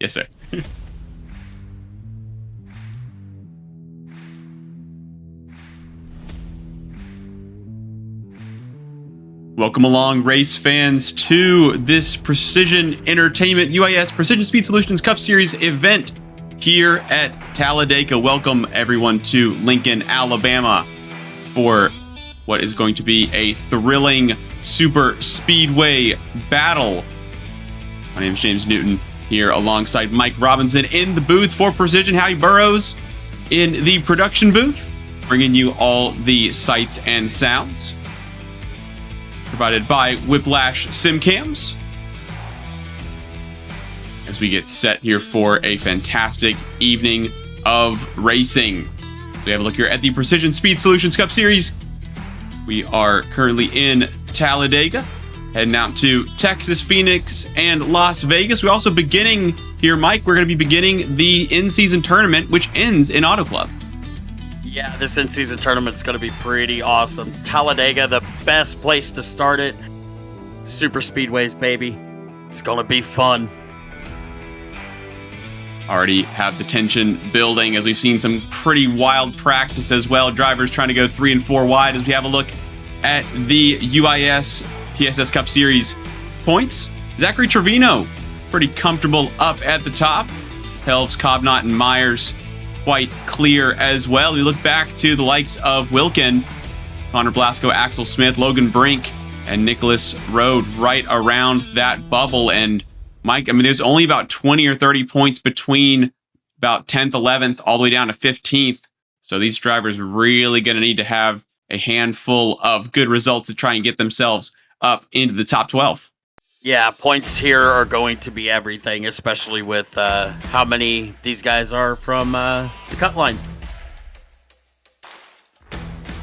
Yes, sir. Welcome along, race fans, to this Precision Entertainment UIS Precision Speed Solutions Cup Series event here at Talladega. Welcome everyone to Lincoln, Alabama, for what is going to be a thrilling super speedway battle. My name is James Newton, here alongside Mike Robinson in the booth for Precision. Howie Burrows in the production booth, bringing you all the sights and sounds. Provided by Whiplash SimCams. As we get set here for a fantastic evening of racing. We have a look here at the Precision Speed Solutions Cup Series. We are currently in Talladega, heading out to Texas, Phoenix, and Las Vegas. We're also beginning here, Mike. We're going to be beginning the in-season tournament, which ends in Auto Club. Yeah, this in-season tournament is going to be pretty awesome. Talladega, the best place to start it. Super Speedways, baby. It's going to be fun. Already have the tension building as we've seen some pretty wild practice as well. Drivers trying to go 3 and 4 wide as we have a look at the UIS PSS Cup Series points. Zachary Trevino, pretty comfortable up at the top. Helves, Cobnott, and Myers quite clear as well. We look back to the likes of Wilkin, Connor Blasco, Axel Smith, Logan Brink, and Nicholas Rode right around that bubble. And Mike, I mean, there's only about 20 or 30 points between about 10th, 11th, all the way down to 15th. So these drivers really going to need to have a handful of good results to try and get themselves up into the top 12. Yeah, points here are going to be everything, especially with how many these guys are from the cut line.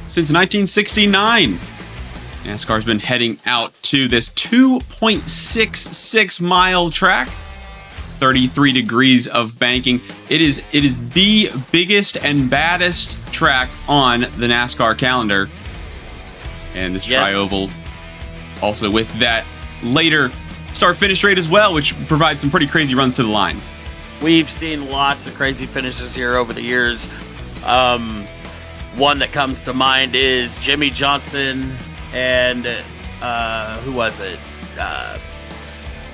Since 1969, NASCAR's been heading out to this 2.66 mile track, 33 degrees of banking. It is the biggest and baddest track on the NASCAR calendar. And this tri-oval also with that later start-finish rate as well, which provides some pretty crazy runs to the line. We've seen lots of crazy finishes here over the years. One that comes to mind is Jimmy Johnson and who was it?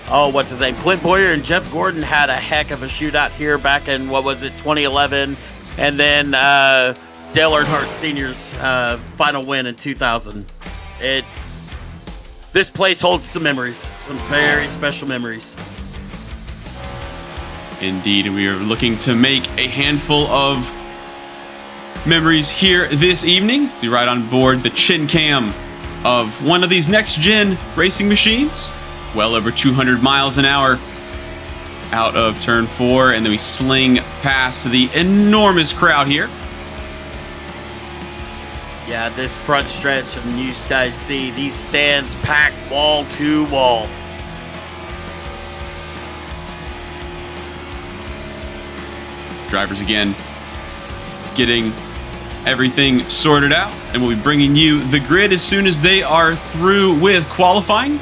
What's his name? Clint Boyer and Jeff Gordon had a heck of a shootout here back in, 2011? And then Dale Earnhardt Sr.'s final win in 2000. This place holds some memories, some very special memories. Indeed, we are looking to make a handful of memories here this evening. So you ride on board the chin cam of one of these next-gen racing machines, well over 200 miles an hour out of turn 4, and then we sling past the enormous crowd here. Yeah, this front stretch, and you guys see these stands packed wall to wall. Drivers again getting everything sorted out, and we'll be bringing you the grid as soon as they are through with qualifying.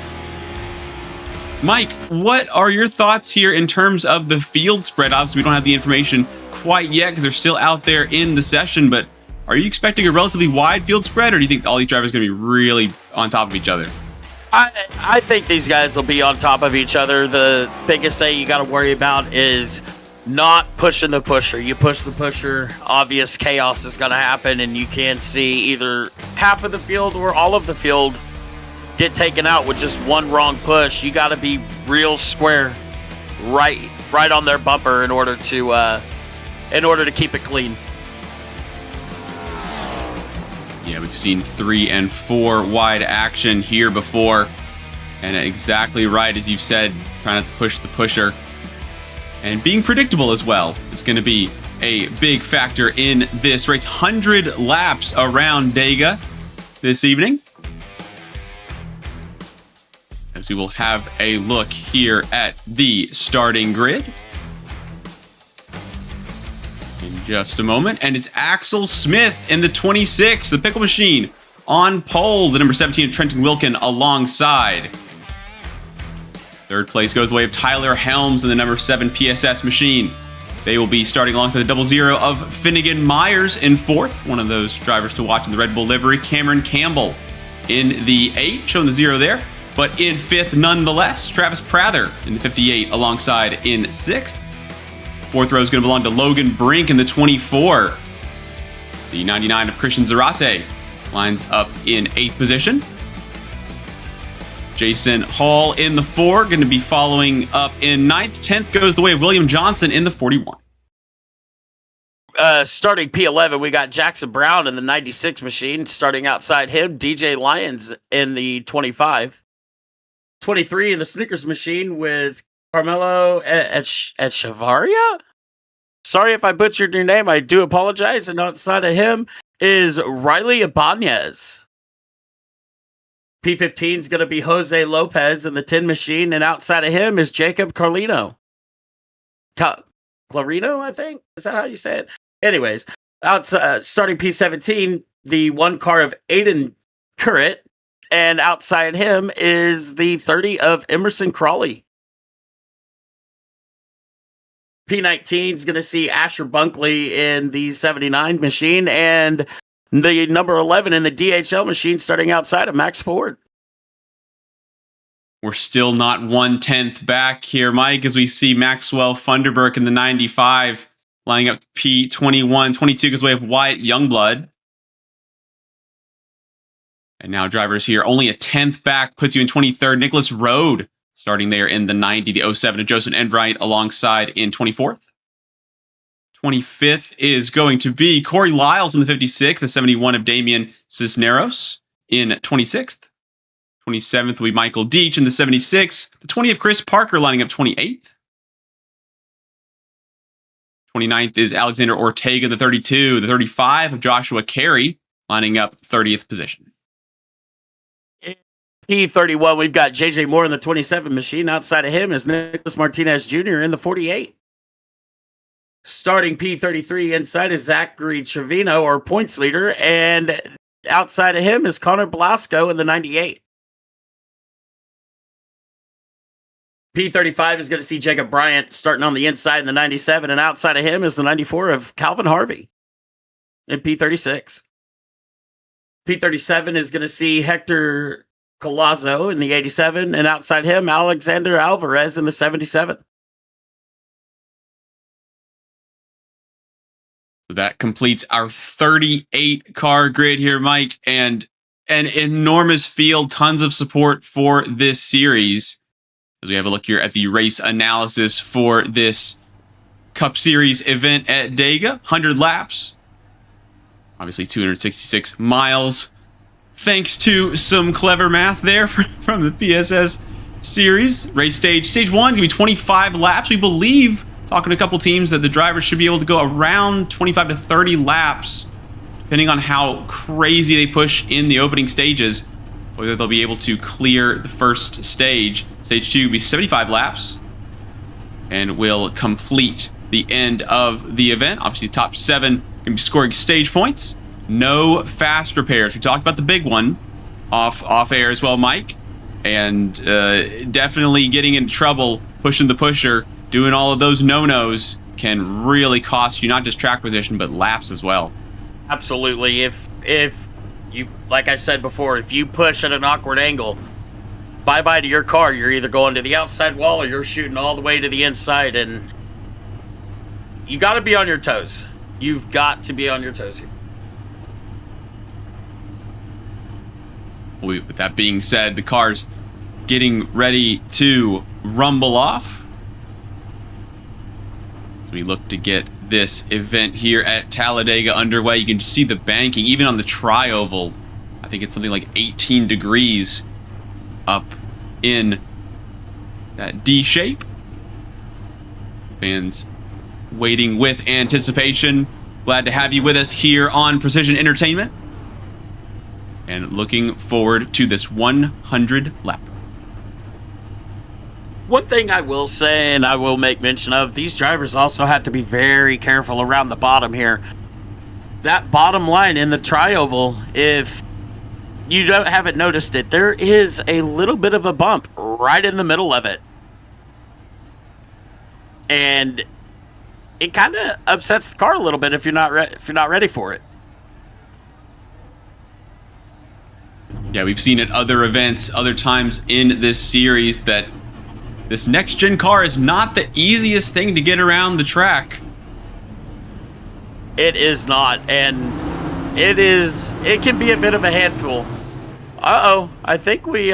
Mike, what are your thoughts here in terms of the field spread? Obviously, we don't have the information quite yet because they're still out there in the session, but are you expecting a relatively wide field spread, or do you think all these drivers are going to be really on top of each other? I think these guys will be on top of each other. The biggest thing you got to worry about is not pushing the pusher. You push the pusher, obvious chaos is going to happen, and you can see either half of the field or all of the field get taken out with just one wrong push. You got to be real square, right on their bumper in order to keep it clean. Yeah, we've seen 3 and 4 wide action here before, and exactly right as you've said, trying not to push the pusher. And being predictable as well is going to be a big factor in this race. 100 laps around Dega this evening, as we will have a look here at the starting grid in just a moment. And it's Axel Smith in the 26, the pickle machine, on pole. The number 17 of Trenton Wilkin alongside. Third place goes the way of Tyler Helms in the number 7 PSS machine. They will be starting alongside the 00 of Finnegan Myers in 4th. One of those drivers to watch in the Red Bull livery. Cameron Campbell in the 8, showing the 0 there. But in 5th nonetheless, Travis Prather in the 58 alongside in 6th. 4th row is going to belong to Logan Brink in the 24. The 99 of Christian Zarate lines up in 8th position. Jason Hall in the 4, going to be following up in 9th. 10th goes the way of William Johnson in the 41. Starting P11, we got Jackson Brown in the 96 machine. Starting outside him, DJ Lyons in the 25. 23 in the Snickers machine with Carmelo Echevarria? Sorry if I butchered your name. I do apologize. And outside of him is Riley Ibanez. P15 is going to be Jose Lopez in the 10 machine. And outside of him is Jacob Clarino, I think? Is that how you say it? Anyways, starting P17, the 1 car of Aiden Currit. And outside him is the 30 of Emerson Crawley. P19 is going to see Asher Bunkley in the 79 machine and the number 11 in the DHL machine starting outside of Max Ford. We're still not 1/10 back here, Mike, as we see Maxwell Funderburk in the 95 lining up P21. 22 goes the way of Wyatt Youngblood. And now drivers here, only a 10th back puts you in 23rd. Nicholas Rode starting there in the 90, the 07 of Joseph Enright alongside in 24th. 25th is going to be Corey Lyles in the 56, the 71 of Damian Cisneros in 26th. 27th will be Michael Deach in the 76, the 20 of Chris Parker lining up 28th. 29th is Alexander Ortega, the 32, the 35 of Joshua Carey lining up 30th position. P31, we've got JJ Moore in the 27 machine. Outside of him is Nicholas Martinez Jr. in the 48. Starting P33 inside is Zachary Trevino, our points leader, and outside of him is Connor Blasco in the 98. P35 is going to see Jacob Bryant starting on the inside in the 97, and outside of him is the 94 of Calvin Harvey in P36. P37 is going to see Hector Colazzo in the 87, and outside him, Alexander Alvarez in the 77. So that completes our 38 car grid here, Mike, and an enormous field, tons of support for this series. As we have a look here at the race analysis for this Cup Series event at Dega, 100 laps, obviously 266 miles. Thanks to some clever math there from the PSS series. Race stage 1 going to be 25 laps. We believe, talking to a couple teams, that the drivers should be able to go around 25 to 30 laps, depending on how crazy they push in the opening stages, whether they'll be able to clear the first stage. Stage 2 will be 75 laps and will complete the end of the event. Obviously, top 7 going to be scoring stage points. No fast repairs. We talked about the big one off air as well, Mike. And definitely getting in trouble, pushing the pusher, doing all of those no-nos can really cost you not just track position, but laps as well. Absolutely. If you, like I said before, if you push at an awkward angle, bye-bye to your car. You're either going to the outside wall or you're shooting all the way to the inside, and you got to be on your toes. You've got to be on your toes here. With that being said, the car's getting ready to rumble off. As we look to get this event here at Talladega underway, you can see the banking, even on the tri-oval. I think it's something like 18 degrees up in that D shape. Fans waiting with anticipation. Glad to have you with us here on Precision Entertainment. And looking forward to this 100 lap. One thing I will say, and I will make mention of, these drivers also have to be very careful around the bottom here. That bottom line in the tri-oval, if you haven't noticed it, there is a little bit of a bump right in the middle of it. and it kind of upsets the car a little bit if you're not ready for it. Yeah, we've seen at other events, other times in this series, that this next-gen car is not the easiest thing to get around the track. It is not, and it can be a bit of a handful. Uh-oh, I think we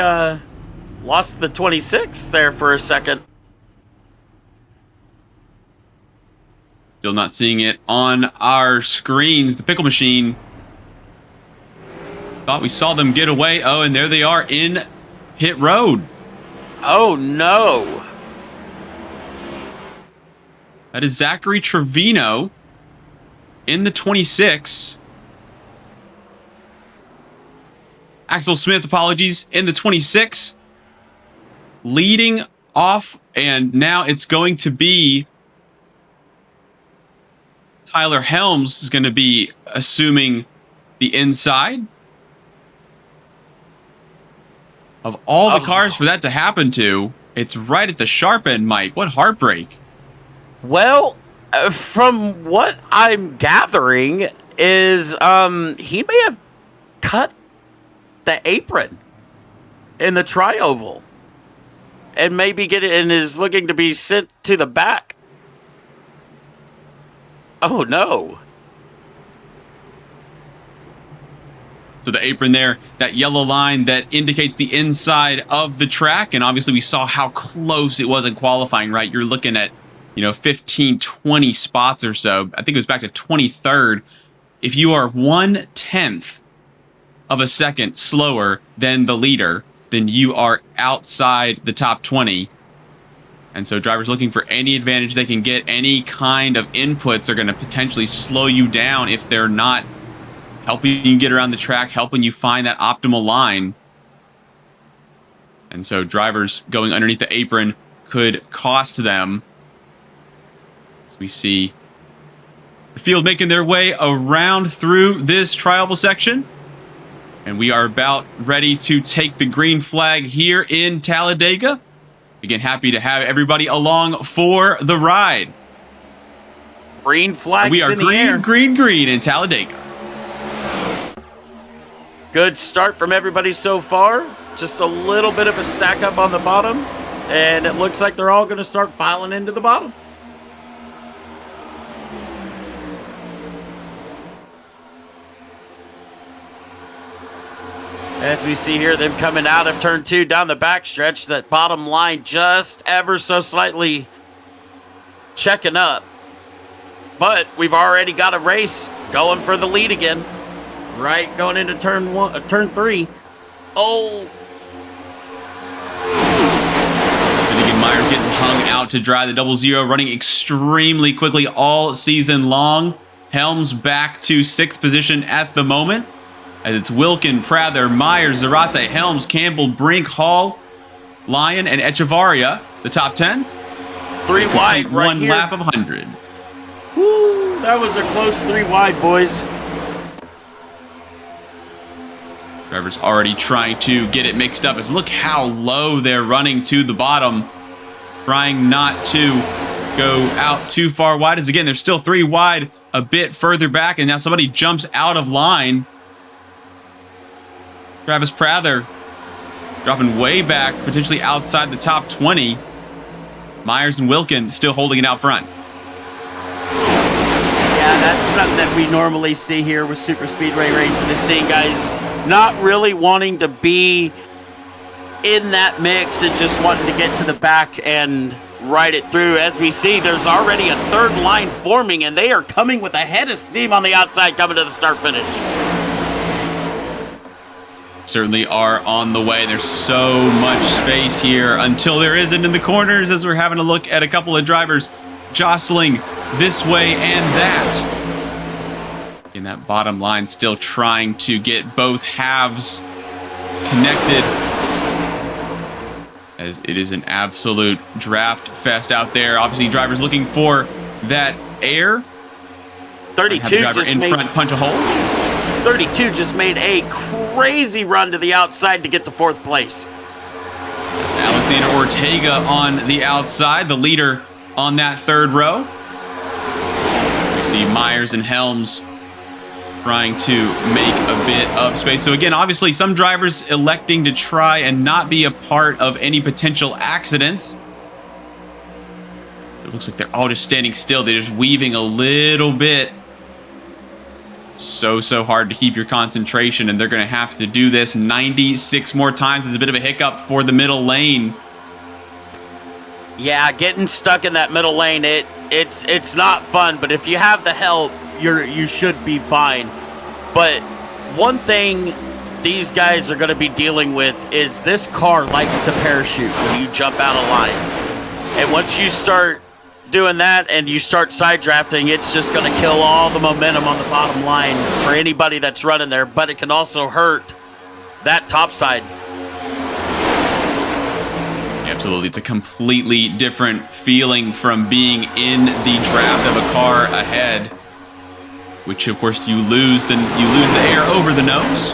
lost the 26 there for a second. Still not seeing it on our screens. The pickle machine. Thought we saw them get away. Oh, and there they are in pit road. Oh, no. That is Zachary Trevino in the 26. Axel Smith, apologies, in the 26. Leading off, and now it's going to be Tyler Helms is going to be assuming the inside. Of all the cars for that to happen to, it's right at the sharp end, Mike. What heartbreak. Well, from what I'm gathering is he may have cut the apron in the tri-oval and maybe get it and is looking to be sent to the back. Oh, no. So the apron there, that yellow line that indicates the inside of the track. And obviously we saw how close it was in qualifying, right? You're looking at, 15, 20 spots or so. I think it was back to 23rd. If you are 1/10 of a second slower than the leader, then you are outside the top 20. And so drivers looking for any advantage they can get, any kind of inputs are going to potentially slow you down if they're not helping you get around the track, helping you find that optimal line. And so drivers going underneath the apron could cost them. As we see the field making their way around through this tri-oval section. And we are about ready to take the green flag here in Talladega. Again, happy to have everybody along for the ride. Green flag. We are green in Talladega. Good start from everybody so far. Just a little bit of a stack up on the bottom. And it looks like they're all going to start filing into the bottom. As we see here, them coming out of turn 2 down the backstretch, that bottom line just ever so slightly checking up. But we've already got a race going for the lead again. Right, going into turn 3. Oh. Finnegan Myers getting hung out to dry. The 00 running extremely quickly all season long. Helms back to 6th position at the moment. As it's Wilkin, Prather, Myers, Zarate, Helms, Campbell, Brink, Hall, Lyon, and Echevarria, the top 10. 3 wide, right one here. lap of 100. Woo, that was a close 3 wide, boys. Drivers already trying to get it mixed up. As look how low they're running to the bottom. Trying not to go out too far wide. As again, they're still 3 wide, a bit further back, and now somebody jumps out of line. Travis Prather dropping way back, potentially outside the top 20. Myers and Wilkin still holding it out front. Yeah, that's something that we normally see here with super speedway racing, is seeing guys not really wanting to be in that mix and just wanting to get to the back and ride it through. As we see, there's already a 3rd line forming, and they are coming with a head of steam on the outside coming to the start finish. Certainly are on the way. There's so much space here until there isn't in the corners, as we're having a look at a couple of drivers jostling this way and that. In that bottom line, still trying to get both halves connected, as it is an absolute draft fest out there. Obviously, drivers looking for that air. 32 have the driver just in front punch a hole. 32 just made a crazy run to the outside to get to 4th place. Alexander Ortega on the outside, the leader on that third row. We see Myers and Helms trying to make a bit of space. So again, obviously some drivers electing to try and not be a part of any potential accidents. It looks like they're all just standing still. They're just weaving a little bit. So hard to keep your concentration, and they're going to have to do this 96 more times. It's a bit of a hiccup for the middle lane. Yeah, getting stuck in that middle lane, it's not fun, but if you have the help, you should be fine. But one thing these guys are going to be dealing with is this car likes to parachute when you jump out of line. And once you start doing that and you start side drafting, it's just going to kill all the momentum on the bottom line for anybody that's running there, but it can also hurt that top side. Absolutely. It's a completely different feeling from being in the draft of a car ahead, which of course you lose the air over the nose,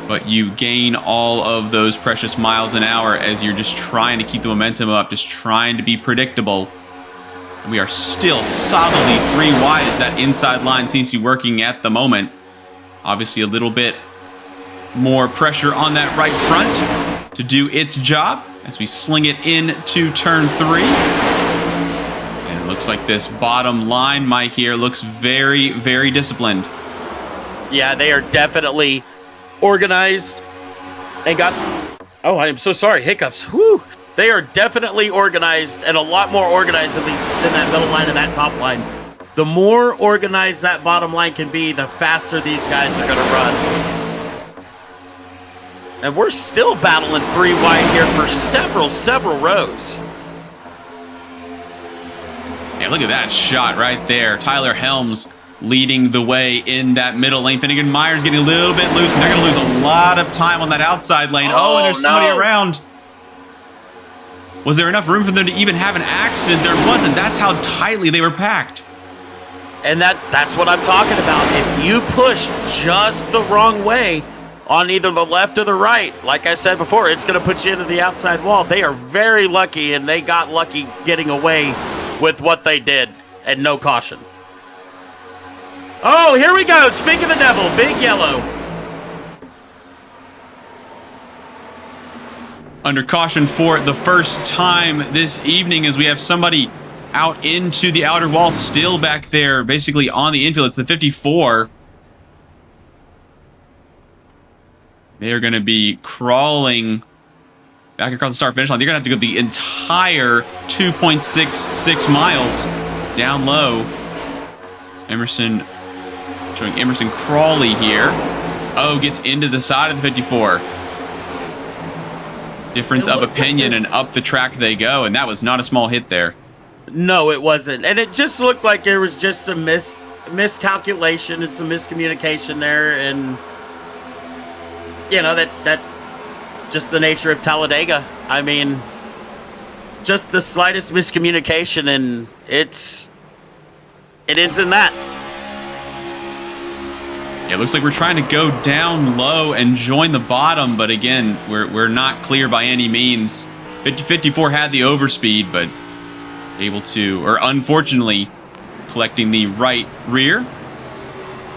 but you gain all of those precious miles an hour as you're just trying to keep the momentum up, just trying to be predictable. And we are still solidly 3 wide as that inside line seems to be working at the moment. Obviously a little bit more pressure on that right front to do its job as we sling it into turn 3. And it looks like this bottom line, Mike, here looks very, very disciplined. Yeah, they are definitely organized and got... Oh, I am so sorry. Hiccups. Whew. They are definitely organized, and a lot more organized at least than that middle line and that top line. The more organized that bottom line can be, the faster these guys are going to run. And we're still battling 3 wide here for several rows. Yeah, look at that shot right there. Tyler Helms leading the way in that middle lane. Finnegan Myers getting a little bit loose, and they're going to lose a lot of time on that outside lane. Oh, and there's somebody around. Was there enough room for them to even have an accident? There wasn't. That's how tightly they were packed. And that's what I'm talking about. If you push just the wrong way on either the left or the right, like I said before, it's going to put you into the outside wall. They are very lucky, and they got lucky getting away with what they did, and no caution. Oh, here we go. Speak of the devil, big yellow. Under caution for the first time this evening as we have somebody out into the outer wall, still back there, basically on the infield. It's the 54. They're going to be crawling back across the start finish line. They're going to have to go the entire 2.66 miles down low. Emerson, showing Emerson Crawley here. Oh, gets into the side of the 54. Difference of opinion, and up the track they go, and that was not a small hit there. No, it wasn't. And it just looked like there was just some miscalculation and some miscommunication there, and you know, that just the nature of Talladega. I mean, just the slightest miscommunication, and it ends in that. Yeah, it looks like we're trying to go down low and join the bottom, but again, we're not clear by any means. 54 had the overspeed, but able to, or unfortunately, collecting the right rear,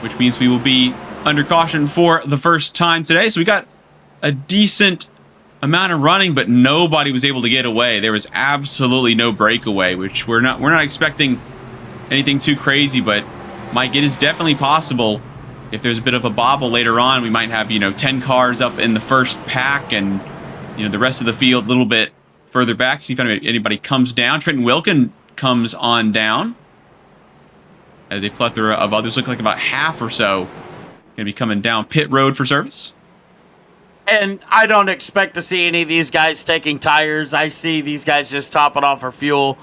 which means we will be under caution for the first time today. So we got a decent amount of running, but nobody was able to get away. There was absolutely no breakaway, which we're not expecting anything too crazy, but Mike, it is definitely possible. If there's a bit of a bobble later on, we might have, 10 cars up in the first pack and, the rest of the field a little bit further back. See if anybody comes down. Trenton Wilkin comes on down as a plethora of others. Look like about half or so going to be coming down pit road for service. And I don't expect to see any of these guys taking tires. I see these guys just topping off for fuel.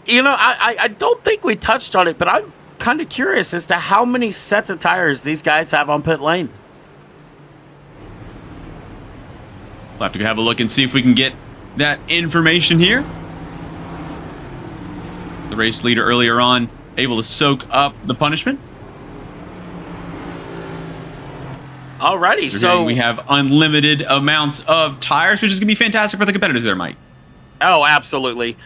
I don't think we touched on it, but I'm kind of curious as to how many sets of tires these guys have on pit lane. We'll have to have a look and see if we can get that information here. The race leader earlier on able to soak up the punishment. Alrighty, so we have unlimited amounts of tires, which is going to be fantastic for the competitors there, Mike. Oh, absolutely.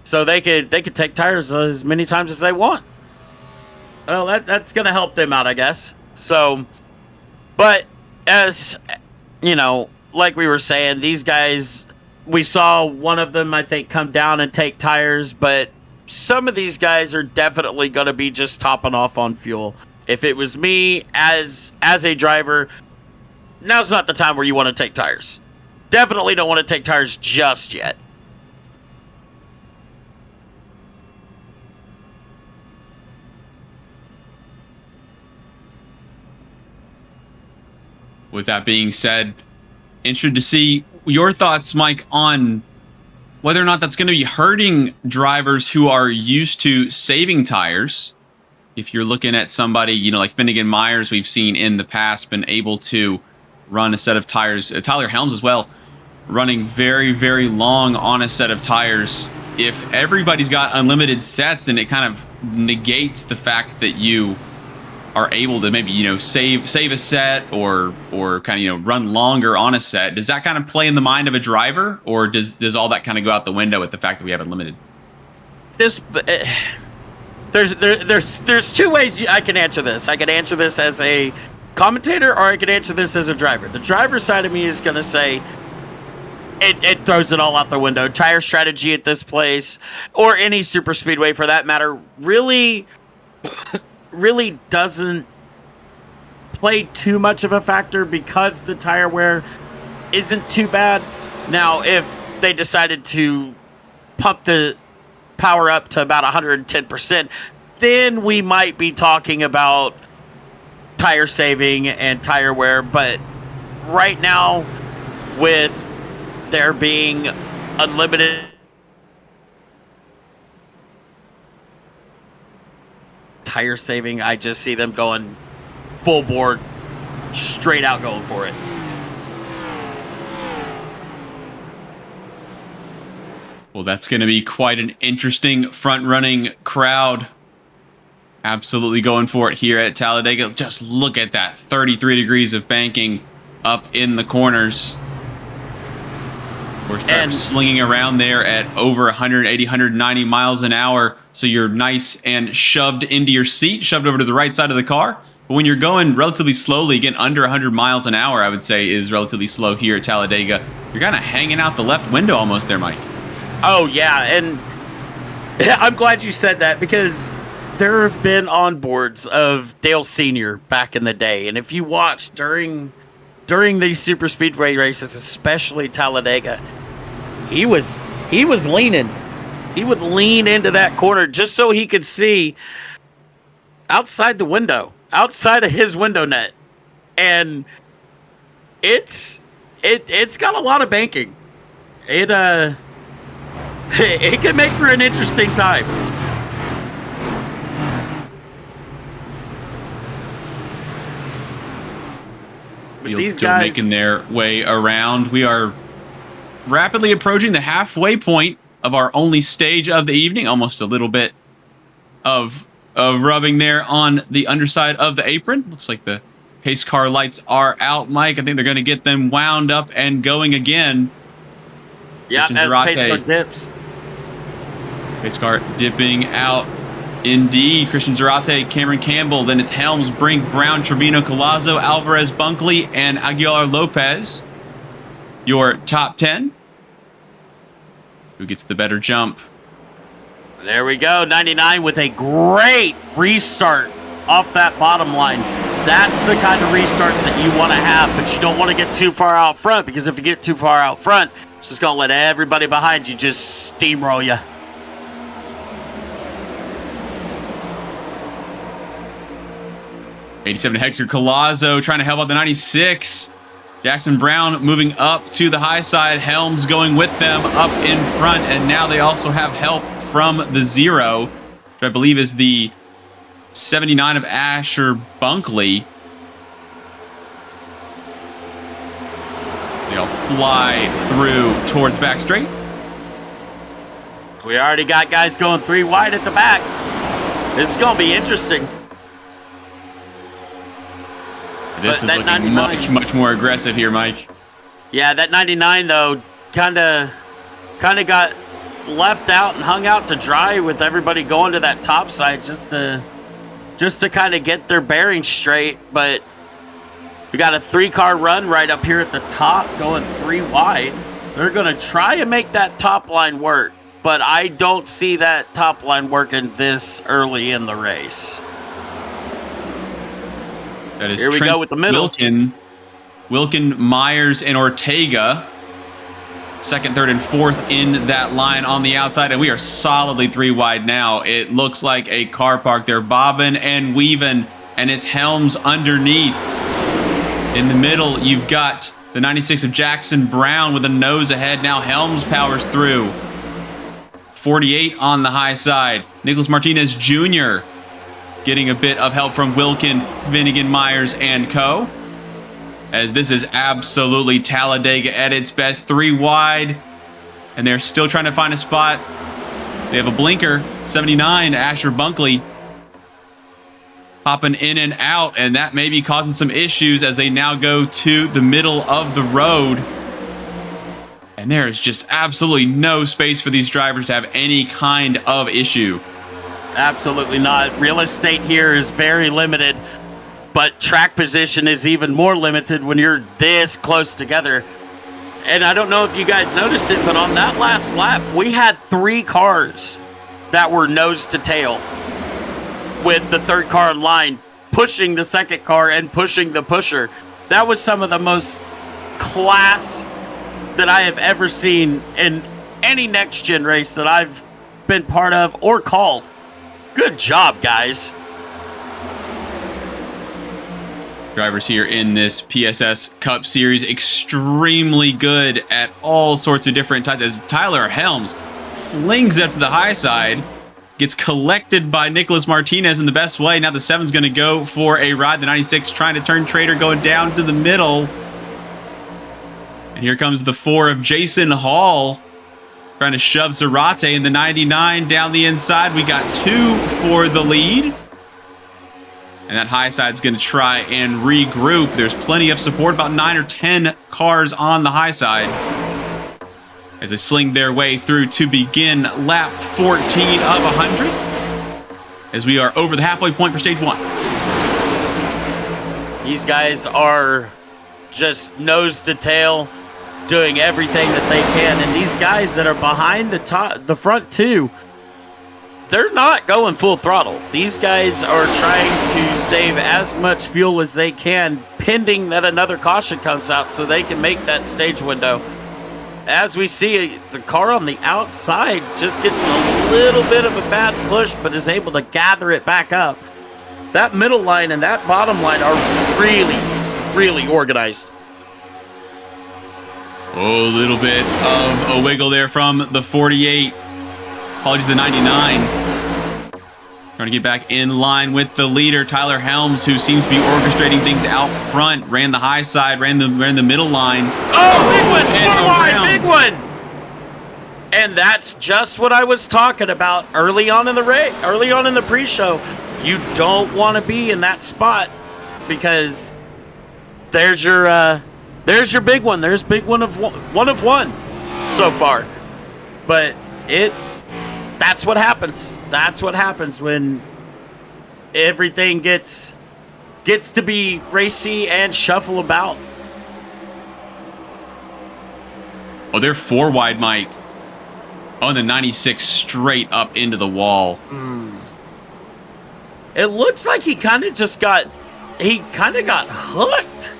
so they could take tires as many times as they want. Well, that's going to help them out, I guess. So, but as you know, like we were saying, these guys, we saw one of them, I think, come down and take tires, but some of these guys are definitely going to be just topping off on fuel. If it was me as a driver, now's not the time where you want to take tires. Definitely don't want to take tires just yet. With that being said, interested to see your thoughts, Mike, on whether or not that's going to be hurting drivers who are used to saving tires. If you're looking at somebody, you know, like Finnegan Myers, we've seen in the past been able to run a set of tires. Tyler Helms as well, running very, very long on a set of tires. If everybody's got unlimited sets, then it kind of negates the fact that you are able to maybe, you know, save a set or kind of, you know, run longer on a set. Does that kind of play in the mind of a driver, or does all that kind of go out the window with the fact that we have unlimited? There's two ways I can answer this. I can answer this as a commentator, or I can answer this as a driver. The driver side of me is going to say it throws it all out the window. Tire strategy at this place, or any super speedway for that matter, really doesn't play too much of a factor because the tire wear isn't too bad. Now, if they decided to pump the power up to about 110%, then we might be talking about tire saving and tire wear. But right now, with there being unlimited tire saving, I just see them going full board, straight out going for it. Well, that's going to be quite an interesting front-running crowd. Absolutely going for it here at Talladega. Just look at that, 33 degrees of banking up in the corners. We're slinging around there at over 180, 190 miles an hour. So you're nice and shoved into your seat, shoved over to the right side of the car. But when you're going relatively slowly, again, under 100 miles an hour, I would say is relatively slow here at Talladega. You're kind of hanging out the left window almost there, Mike. Oh, yeah. And I'm glad you said that, because there have been onboards of Dale Sr. back in the day. And if you watch during these super speedway races, especially Talladega, he was leaning. He would lean into that corner just so he could see outside the window, outside of his window net. And it's got a lot of banking. It can make for an interesting time. These guys making their way around. We are rapidly approaching the halfway point of our only stage of the evening. Almost a little bit of rubbing there on the underside of the apron. Looks like the pace car lights are out, Mike. I think they're going to get them wound up and going again. Yeah, as the pace car dips. Pace car dipping out. Indeed, Christian Zarate, Cameron Campbell, then it's Helms, Brink, Brown, Trevino, Collazo, Alvarez, Bunkley, and Aguilar Lopez. Your top 10. Who gets the better jump? There we go, 99 with a great restart off that bottom line. That's the kind of restarts that you want to have, but you don't want to get too far out front, because if you get too far out front, it's just going to let everybody behind you just steamroll you. '87 Hector Collazo trying to help out the 96. Jackson Brown moving up to the high side. Helms going with them up in front. And now they also have help from the 0, which I believe is the 79 of Asher Bunkley. They'll fly through toward the back straight. We already got guys going 3 wide at the back. This is going to be interesting. This is looking much more aggressive here, Mike. Yeah, that 99 though kind of got left out and hung out to dry with everybody going to that top side just to kind of get their bearings straight. But we got a 3-car run right up here at the top going 3 wide. They're going to try and make that top line work, but I don't see that top line working this early in the race. That is here we go with the middle. Wilkin, Myers, and Ortega. Second, third, and fourth in that line on the outside, and we are solidly 3 wide now. It looks like a car park. They're bobbing and weaving, and it's Helms underneath. In the middle, you've got the 96 of Jackson Brown with a nose ahead. Now Helms powers through. 48 on the high side. Nicholas Martinez Jr. getting a bit of help from Wilkin, Finnegan, Myers, and co. As this is absolutely Talladega at its best. 3 wide, and they're still trying to find a spot. They have a blinker. 79, Asher Bunkley popping in and out, and that may be causing some issues as they now go to the middle of the road. And there is just absolutely no space for these drivers to have any kind of issue. Absolutely not. Real estate here is very limited, but track position is even more limited when you're this close together. And I don't know if you guys noticed it, but on that last lap, we had 3 cars that were nose to tail, with the 3rd car in line pushing the 2nd car and pushing the pusher. That was some of the most class that I have ever seen in any next gen race that I've been part of or called. Good job, guys. Drivers here in this PSS Cup Series extremely good at all sorts of different types. As Tyler Helms flings it up to the high side, gets collected by Nicholas Martinez in the best way. Now the 7's going to go for a ride. The 96 trying to turn Trader, going down to the middle. And here comes the 4 of Jason Hall, trying to shove Zarate in the 99 down the inside. We got 2 for the lead. And that high side's going to try and regroup. There's plenty of support, about 9 or 10 cars on the high side, as they sling their way through to begin lap 14 of 100, as we are over the halfway point for stage 1. These guys are just nose to tail, doing everything that they can. And these guys that are behind the front two, they're not going full throttle. These guys are trying to save as much fuel as they can, pending that another caution comes out so they can make that stage window. As we see, the car on the outside just gets a little bit of a bad push, but is able to gather it back up. That middle line and that bottom line are really, really organized. Oh, a little bit of a wiggle there from the 48. Apologies, the 99. Trying to get back in line with the leader, Tyler Helms, who seems to be orchestrating things out front. Ran the high side, ran the middle line. Oh, big one! 4 wide, big one! And that's just what I was talking about early on in the race, early on in the pre-show. You don't want to be in that spot because there's your big one. There's big one of one so far. But that's what happens. That's what happens when everything gets to be racy and shuffle about. Oh, they're 4 wide, Mike. Oh, and the 96 straight up into the wall. It looks like he kind of got hooked.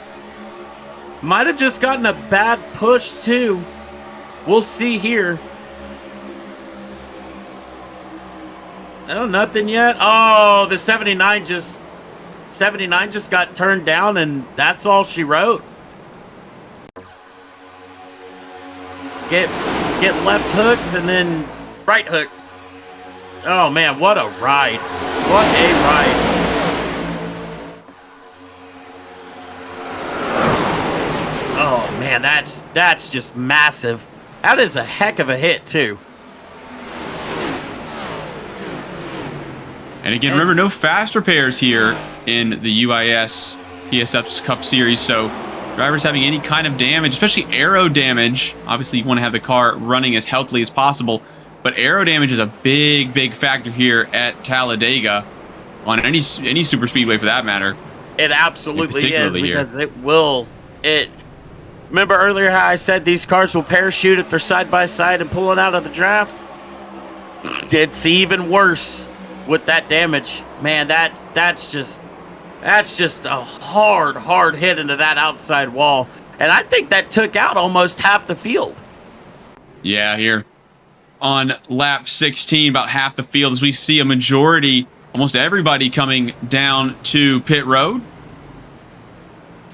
Might have just gotten a bad push too. We'll see here. Oh, nothing yet. Oh, the 79 just got turned down, and that's all she wrote. Get left hooked and then right hooked. Oh man, what a ride. What a ride. Oh man, that's just massive. That is a heck of a hit too. And again, remember, no fast repairs here in the UIS PSS Cup Series, so drivers having any kind of damage, especially aero damage, obviously you want to have the car running as healthily as possible, But aero damage is a big factor here at Talladega, on any super speedway for that matter. It absolutely is, because here. it will. Remember earlier how I said these cars will parachute if they're side by side and pulling out of the draft? It's even worse with that damage. Man, that's just a hard hit into that outside wall. And I think that took out almost half the field. Yeah, here on lap 16, about half the field, as we see a majority, almost everybody coming down to pit road.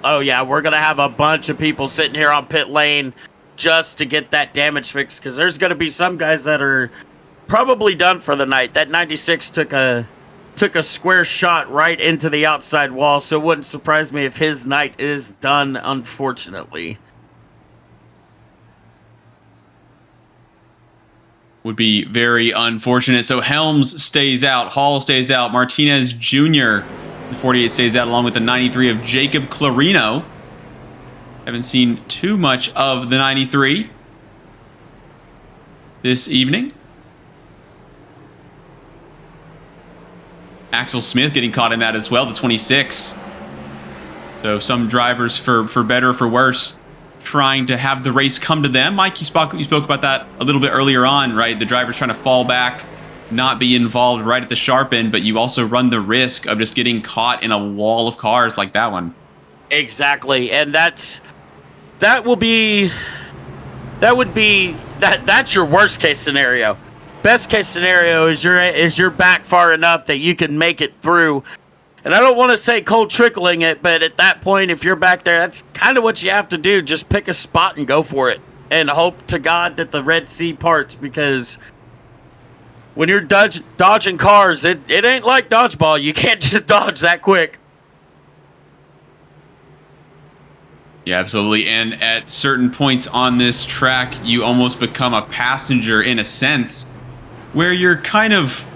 Oh, yeah, we're going to have a bunch of people sitting here on pit lane just to get that damage fixed, because there's going to be some guys that are probably done for the night. That 96 took a square shot right into the outside wall, so it wouldn't surprise me if his night is done, unfortunately. Would be very unfortunate. So Helms stays out, Hall stays out, Martinez Jr., the 48 stays out, along with the 93 of Jacob Clarino. Haven't seen too much of the 93 this evening. Axel Smith getting caught in that as well, the 26. So some drivers, for better or for worse, trying to have the race come to them. Mike, you spoke about that a little bit earlier on, right? The drivers trying to fall back, not be involved right at the sharp end, but you also run the risk of just getting caught in a wall of cars like that one. Exactly, and that's your worst case scenario. Best case scenario is you're back far enough that you can make it through. And I don't want to say cold trickling it, but at that point, if you're back there, that's kind of what you have to do. Just pick a spot and go for it, and hope to God that the Red Sea parts, because when you're dodging cars, it ain't like dodgeball. You can't just dodge that quick. Yeah, absolutely. And at certain points on this track, you almost become a passenger in a sense, where you're kind of,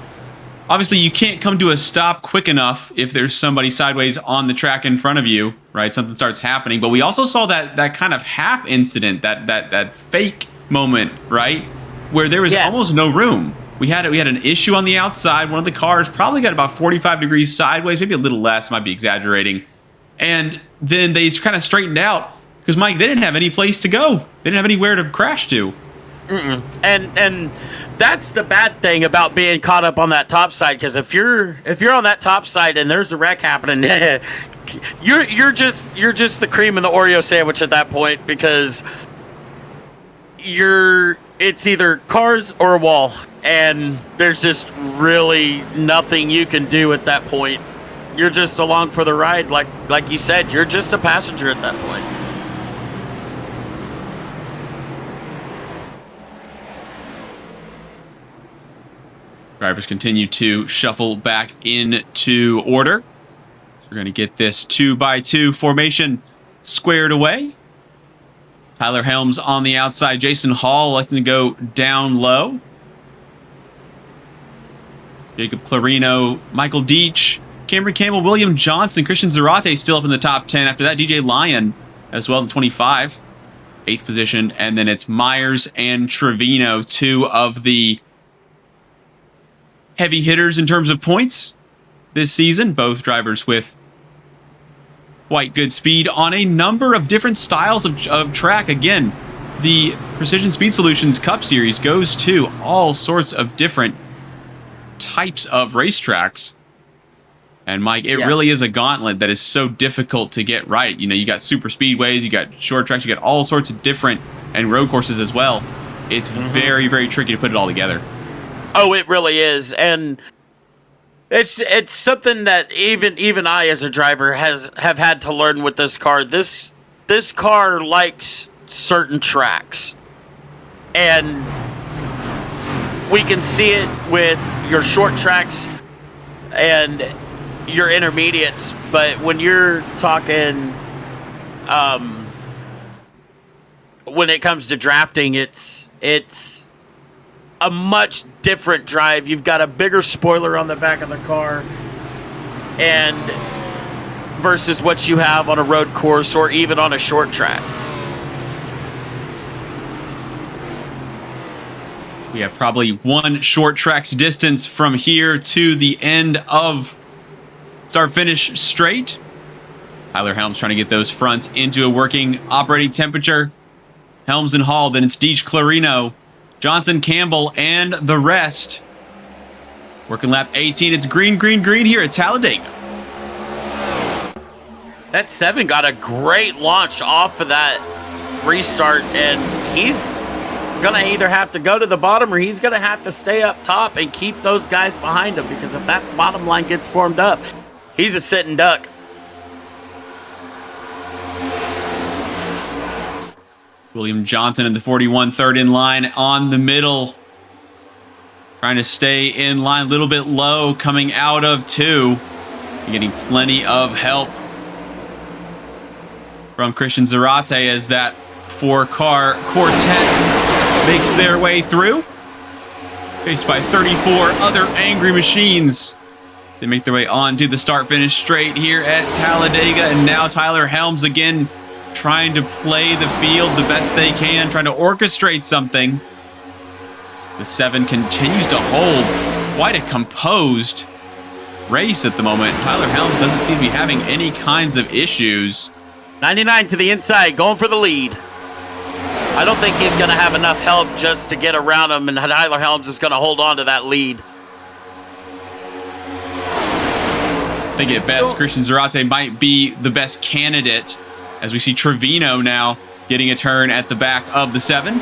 obviously you can't come to a stop quick enough if there's somebody sideways on the track in front of you, right? Something starts happening. But we also saw that kind of half incident, that fake moment, right? Where there was almost no room. We had an issue on the outside. One of the cars probably got about 45 degrees sideways, maybe a little less, might be exaggerating. And then they kind of straightened out because, Mike, they didn't have any place to go. They didn't have anywhere to crash to. And that's the bad thing about being caught up on that top side, because if you're on that top side and there's a wreck happening, you're just the cream in the Oreo sandwich at that point, because it's either cars or a wall, and there's just really nothing you can do at that point. You're just along for the ride, like you said. You're just a passenger at that point. Drivers continue to shuffle back into order. So we're going to get this 2x2 formation squared away. Tyler Helms on the outside. Jason Hall electing to go down low. Jacob Clarino, Michael Deach, Cameron Campbell, William Johnson, Christian Zarate still up in the top 10. After that, DJ Lyon as well in 25. 8th position. And then it's Myers and Trevino, two of the heavy hitters in terms of points this season. Both drivers with quite good speed on a number of different styles of track. Again, the Precision Speed Solutions Cup Series goes to all sorts of different types of racetracks. And Mike, it really is a gauntlet that is so difficult to get right. You know, you got super speedways, you got short tracks, you got all sorts of different, and road courses as well. It's very, very tricky to put it all together. Oh, it really is. And it's something that even I as a driver have had to learn with this car. This car likes certain tracks. And we can see it with your short tracks and your intermediates, but when you're talking when it comes to drafting, it's a much different drive. You've got a bigger spoiler on the back of the car, and versus what you have on a road course or even on a short track. We have probably one short track's distance from here to the end of start-finish straight. Tyler Helms trying to get those fronts into a working operating temperature. Helms and Hall, then it's Deej Clarino, Johnson, Campbell, and the rest. Working lap 18. It's green, green, green here at Talladega. That 7 got a great launch off of that restart, and he's gonna either have to go to the bottom or he's gonna have to stay up top and keep those guys behind him, because if that bottom line gets formed up, he's a sitting duck. William Johnson in the 41, third in line on the middle. Trying to stay in line, a little bit low coming out of 2. Getting plenty of help from Christian Zarate as that 4-car quartet makes their way through. Faced by 34 other angry machines. They make their way on to the start-finish straight here at Talladega. And now Tyler Helms again trying to play the field the best they can, trying to orchestrate something. The 7 continues to hold quite a composed race at the moment. Tyler Helms doesn't seem to be having any kinds of issues. 99 to the inside, going for the lead. I don't think he's going to have enough help just to get around him, and Tyler Helms is going to hold on to that lead. I think at best, Christian Zarate might be the best candidate, as we see Trevino now getting a turn at the back of the 7.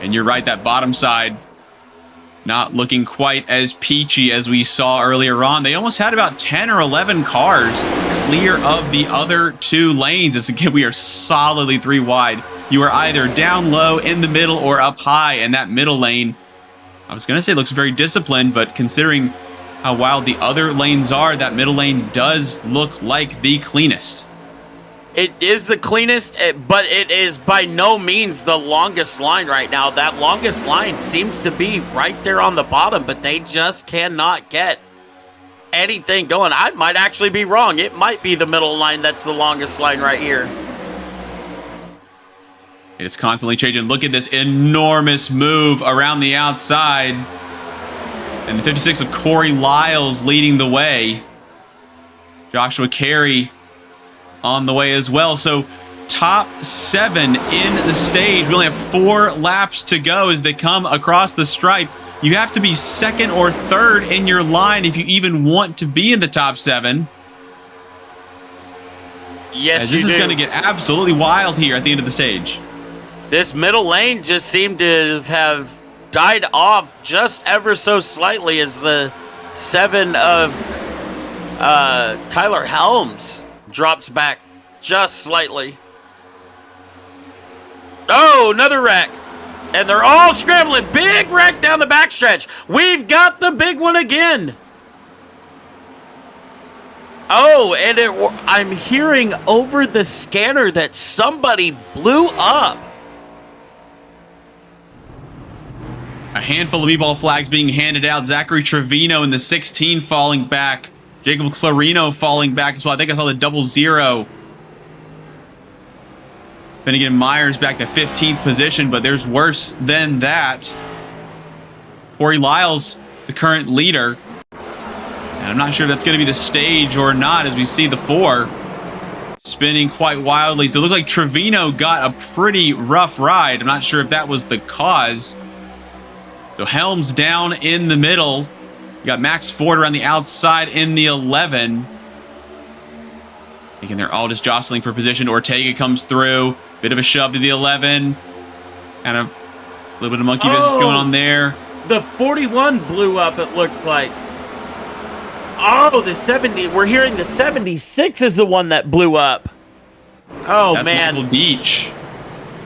And you're right, that bottom side not looking quite as peachy as we saw earlier on. They almost had about 10 or 11 cars clear of the other 2 lanes. As again, we are solidly 3 wide. You are either down low, in the middle, or up high. And that middle lane, I was going to say looks very disciplined, but considering how wild the other lanes are, that middle lane does look like the cleanest. It is the cleanest, but it is by no means the longest line right now. That longest line seems to be right there on the bottom, but they just cannot get anything going. I might actually be wrong. It might be the middle line that's the longest line right here. It's constantly changing. Look at this enormous move around the outside. And the 56 of Corey Lyles leading the way. Joshua Carey on the way as well. So top 7 in the stage. We only have 4 laps to go as they come across the stripe. You have to be 2nd or 3rd in your line if you even want to be in the top 7. Yes, this is going to get absolutely wild here at the end of the stage. This middle lane just seemed to have died off just ever so slightly as the 7 of Tyler Helms drops back just slightly. Oh, another wreck. And they're all scrambling. Big wreck down the backstretch. We've got the big one again. Oh, and I'm hearing over the scanner that somebody blew up. A handful of B-ball flags being handed out. Zachary Trevino in the 16 falling back. Jacob Clarino falling back as well. I think I saw the 00. Finnegan Myers back to 15th position, but there's worse than that. Corey Lyles, the current leader. And I'm not sure if that's going to be the stage or not, as we see the 4 spinning quite wildly. So it looked like Trevino got a pretty rough ride. I'm not sure if that was the cause. So Helms down in the middle. You got Max Ford around the outside in the 11. Thinking they're all just jostling for position. Ortega comes through. Bit of a shove to the 11. Kind of a little bit of monkey business going on there. The 41 blew up, it looks like. Oh, the 70. We're hearing the 76 is the one that blew up. Oh, that's man. Michael Deach.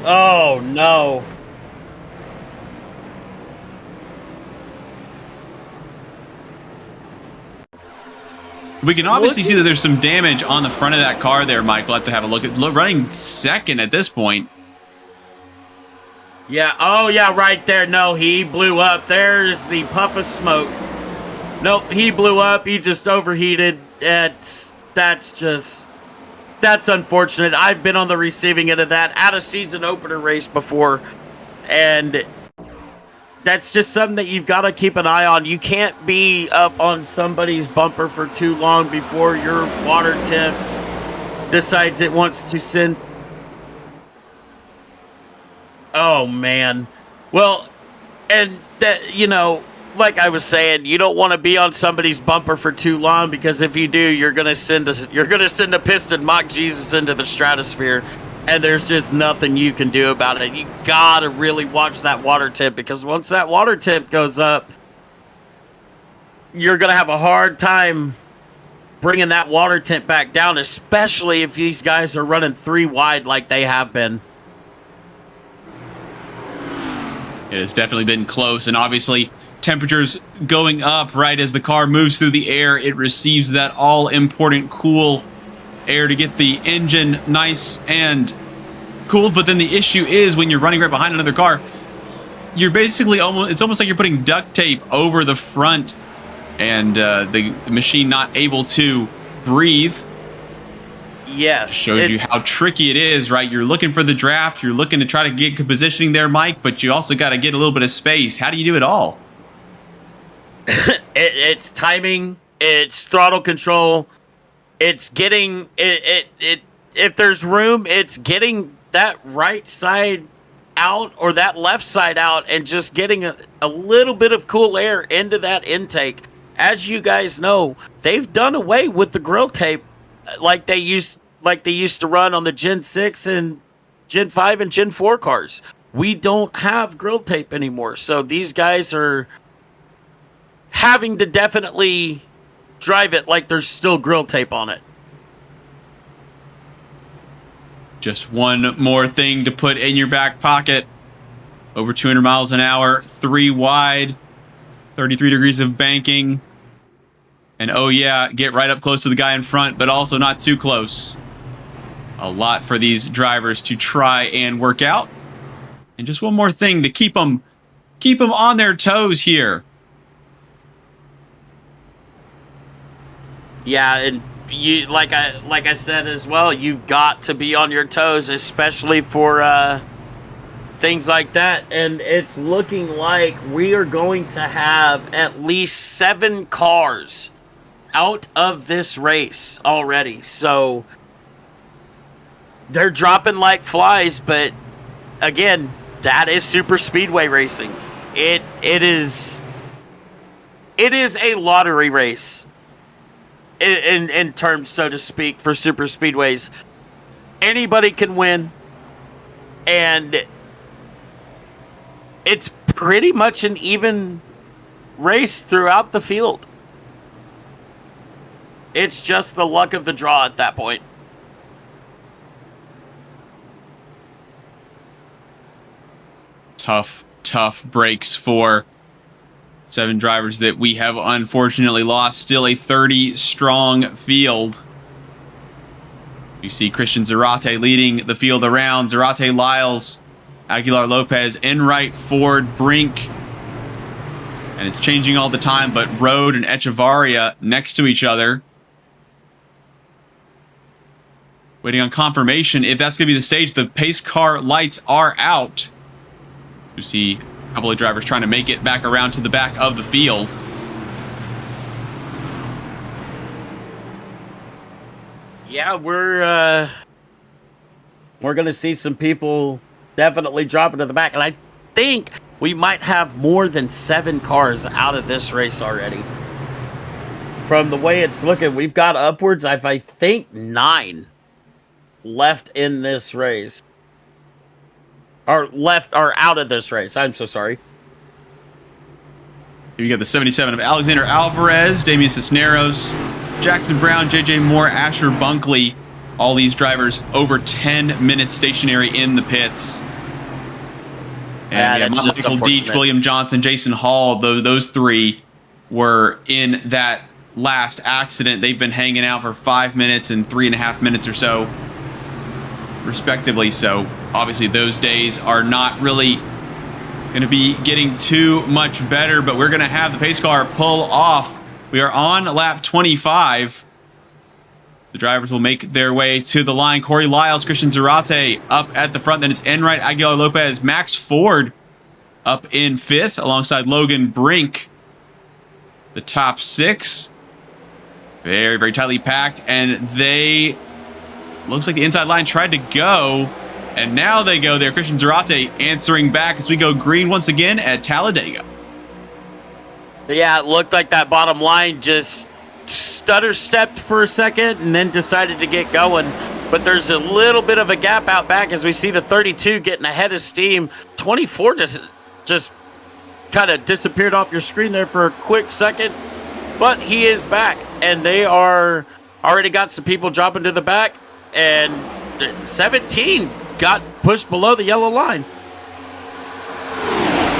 Oh, no. We can obviously see that there's some damage on the front of that car there, Mike. We'll have to have a look at running 2nd at this point. Yeah, oh yeah, right there. No, he blew up. There's the puff of smoke. Nope, he blew up. He just overheated. That's unfortunate. I've been on the receiving end of that at a season opener race before, and that's just something that you've got to keep an eye on. You can't be up on somebody's bumper for too long before your water temp decides it wants to send. Oh man. Well, and that, you know, like I was saying, you don't want to be on somebody's bumper for too long, because if you do, you're gonna send a piston Mock Jesus into the stratosphere, and there's just nothing you can do about it. You gotta really watch that water temp, because once that water temp goes up, you're gonna have a hard time bringing that water temp back down, especially if these guys are running 3 wide like they have been. It has definitely been close, and obviously temperatures going up right as the car moves through the air. It receives that all-important cool air to get the engine nice and cooled. But then the issue is when you're running right behind another car, you're basically it's almost like you're putting duct tape over the front, and the machine not able to breathe. Yes. Shows you how tricky it is, right? You're looking for the draft. You're looking to try to get good positioning there, Mike, but you also got to get a little bit of space. How do you do it all? It's timing. It's throttle control. It's getting it. If there's room, it's getting that right side out or that left side out, and just getting a little bit of cool air into that intake. As you guys know, they've done away with the grill tape like they used to run on the Gen 6 and Gen 5 and Gen 4 cars. We don't have grill tape anymore. So these guys are having to definitely drive it like there's still grill tape on it. Just one more thing to put in your back pocket. Over 200 miles an hour, 3 wide, 33 degrees of banking. And oh yeah, get right up close to the guy in front, but also not too close. A lot for these drivers to try and work out. And just one more thing to keep them on their toes here. Yeah, and you like I said as well, you've got to be on your toes, especially for things like that. And it's looking like we are going to have at least 7 cars out of this race already. So they're dropping like flies, but again, that is super speedway racing. It is a lottery race in terms, so to speak, for super speedways. Anybody can win, and it's pretty much an even race throughout the field. It's just the luck of the draw at that point. Tough breaks for 7 drivers that we have unfortunately lost. Still a 30-strong field. You see Christian Zarate leading the field around. Zarate, Lyles, Aguilar Lopez, Enright, Ford, Brink. And it's changing all the time, but Rode and Echevarria next to each other. Waiting on confirmation if that's going to be the stage. The pace car lights are out. You see a couple of drivers trying to make it back around to the back of the field. Yeah, we're going to see some people definitely dropping to the back. And I think we might have more than 7 cars out of this race already. From the way it's looking, we've got upwards of, I think, 9 left in this race. Or out of this race. I'm so sorry. Here you got the 77 of Alexander Alvarez, Damian Cisneros, Jackson Brown, JJ Moore, Asher Bunkley. All these drivers over 10 minutes stationary in the pits. And yeah, Michael Deach, William Johnson, Jason Hall, those 3 were in that last accident. They've been hanging out for 5 minutes and 3.5 minutes or so, respectively. So obviously those days are not really going to be getting too much better, but we're going to have the pace car pull off. We are on lap 25. The drivers will make their way to the line. Corey Lyles, Christian Zarate up at the front. Then it's Enright, Aguilar Lopez, Max Ford up in 5th alongside Logan Brink. The top 6. Very, very tightly packed. And they... Looks like the inside line tried to go. And now they go there. Christian Zarate answering back as we go green once again at Talladega. Yeah, it looked like that bottom line just stutter-stepped for a second and then decided to get going. But there's a little bit of a gap out back as we see the 32 getting ahead of steam. 24 just kind of disappeared off your screen there for a quick second. But he is back, and they are already got some people dropping to the back. And 17 got pushed below the yellow line.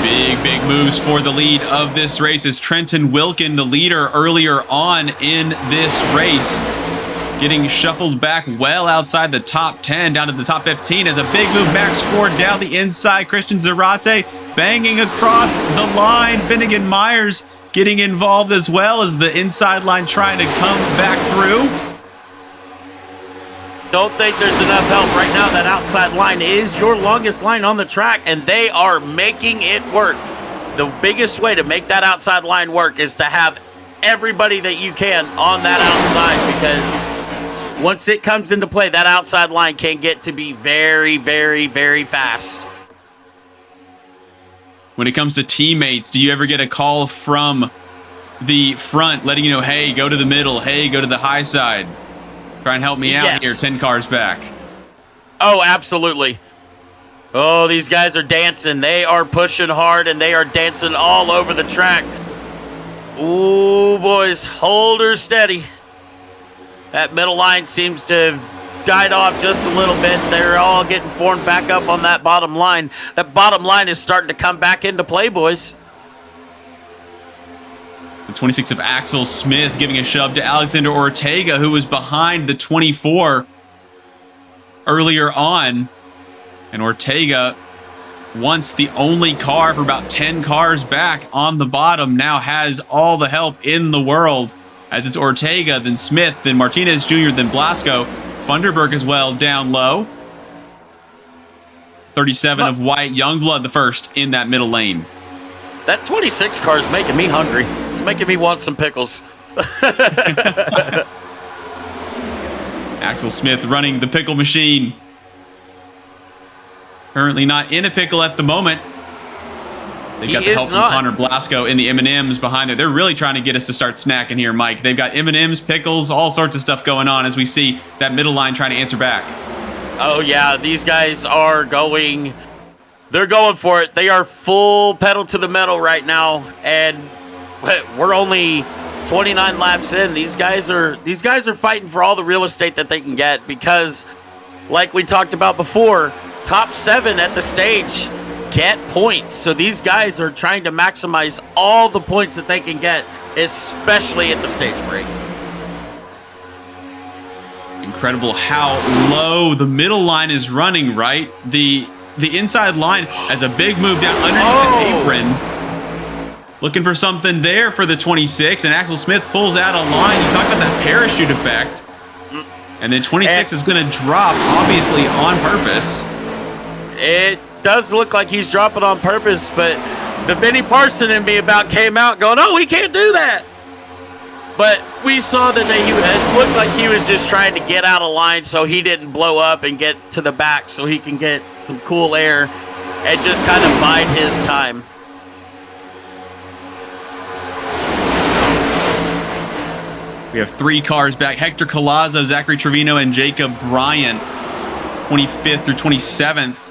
Big, big moves for the lead of this race as Trenton Wilkin, the leader earlier on in this race, getting shuffled back well outside the top 10 down to the top 15 as a big move. Max Ford down the inside. Christian Zarate banging across the line. Finnegan Myers getting involved as well as the inside line trying to come back through. Don't think there's enough help right now. That outside line is your longest line on the track, and they are making it work. The biggest way to make that outside line work is to have everybody that you can on that outside, because once it comes into play, that outside line can get to be very, very, very fast. When it comes to teammates, do you ever get a call from the front letting you know, hey, go to the middle, hey, go to the high side? Try and help me out here, 10 cars back. Oh, absolutely. Oh, these guys are dancing. They are pushing hard, and they are dancing all over the track. Ooh, boys, hold her steady. That middle line seems to have died off just a little bit. They're all getting formed back up on that bottom line. That bottom line is starting to come back into play, boys. The 26 of Axel Smith giving a shove to Alexander Ortega, who was behind the 24 earlier on. And Ortega, once the only car for about 10 cars back on the bottom, now has all the help in the world. As it's Ortega, then Smith, then Martinez Jr., then Blasco. Funderburg as well down low. 37 of White, Youngblood the first in that middle lane. That 26 car is making me hungry. It's making me want some pickles. Axel Smith running the pickle machine. Currently not in a pickle at the moment. They've got the help from Connor Blasco in the M&Ms behind there. They're really trying to get us to start snacking here, Mike. They've got M&Ms, pickles, all sorts of stuff going on as we see that middle line trying to answer back. Oh, yeah. These guys are going... They're going for it. They are full pedal to the metal right now, and we're only 29 laps in. These guys are fighting for all the real estate that they can get because, like we talked about before, top 7 at the stage get points. So these guys are trying to maximize all the points that they can get, especially at the stage break. Incredible how low the middle line is running, right? The inside line has a big move down underneath the apron. Looking for something there for the 26, and Axel Smith pulls out a line. You talk about that parachute effect. And then 26 is going to drop, obviously, on purpose. It does look like he's dropping on purpose, but the Benny Parson in me about came out going, oh, he can't do that. But we saw that it looked like he was just trying to get out of line so he didn't blow up and get to the back so he can get some cool air and just kind of bide his time. We have 3 cars back. Hector Collazo, Zachary Trevino, and Jacob Bryant, 25th through 27th,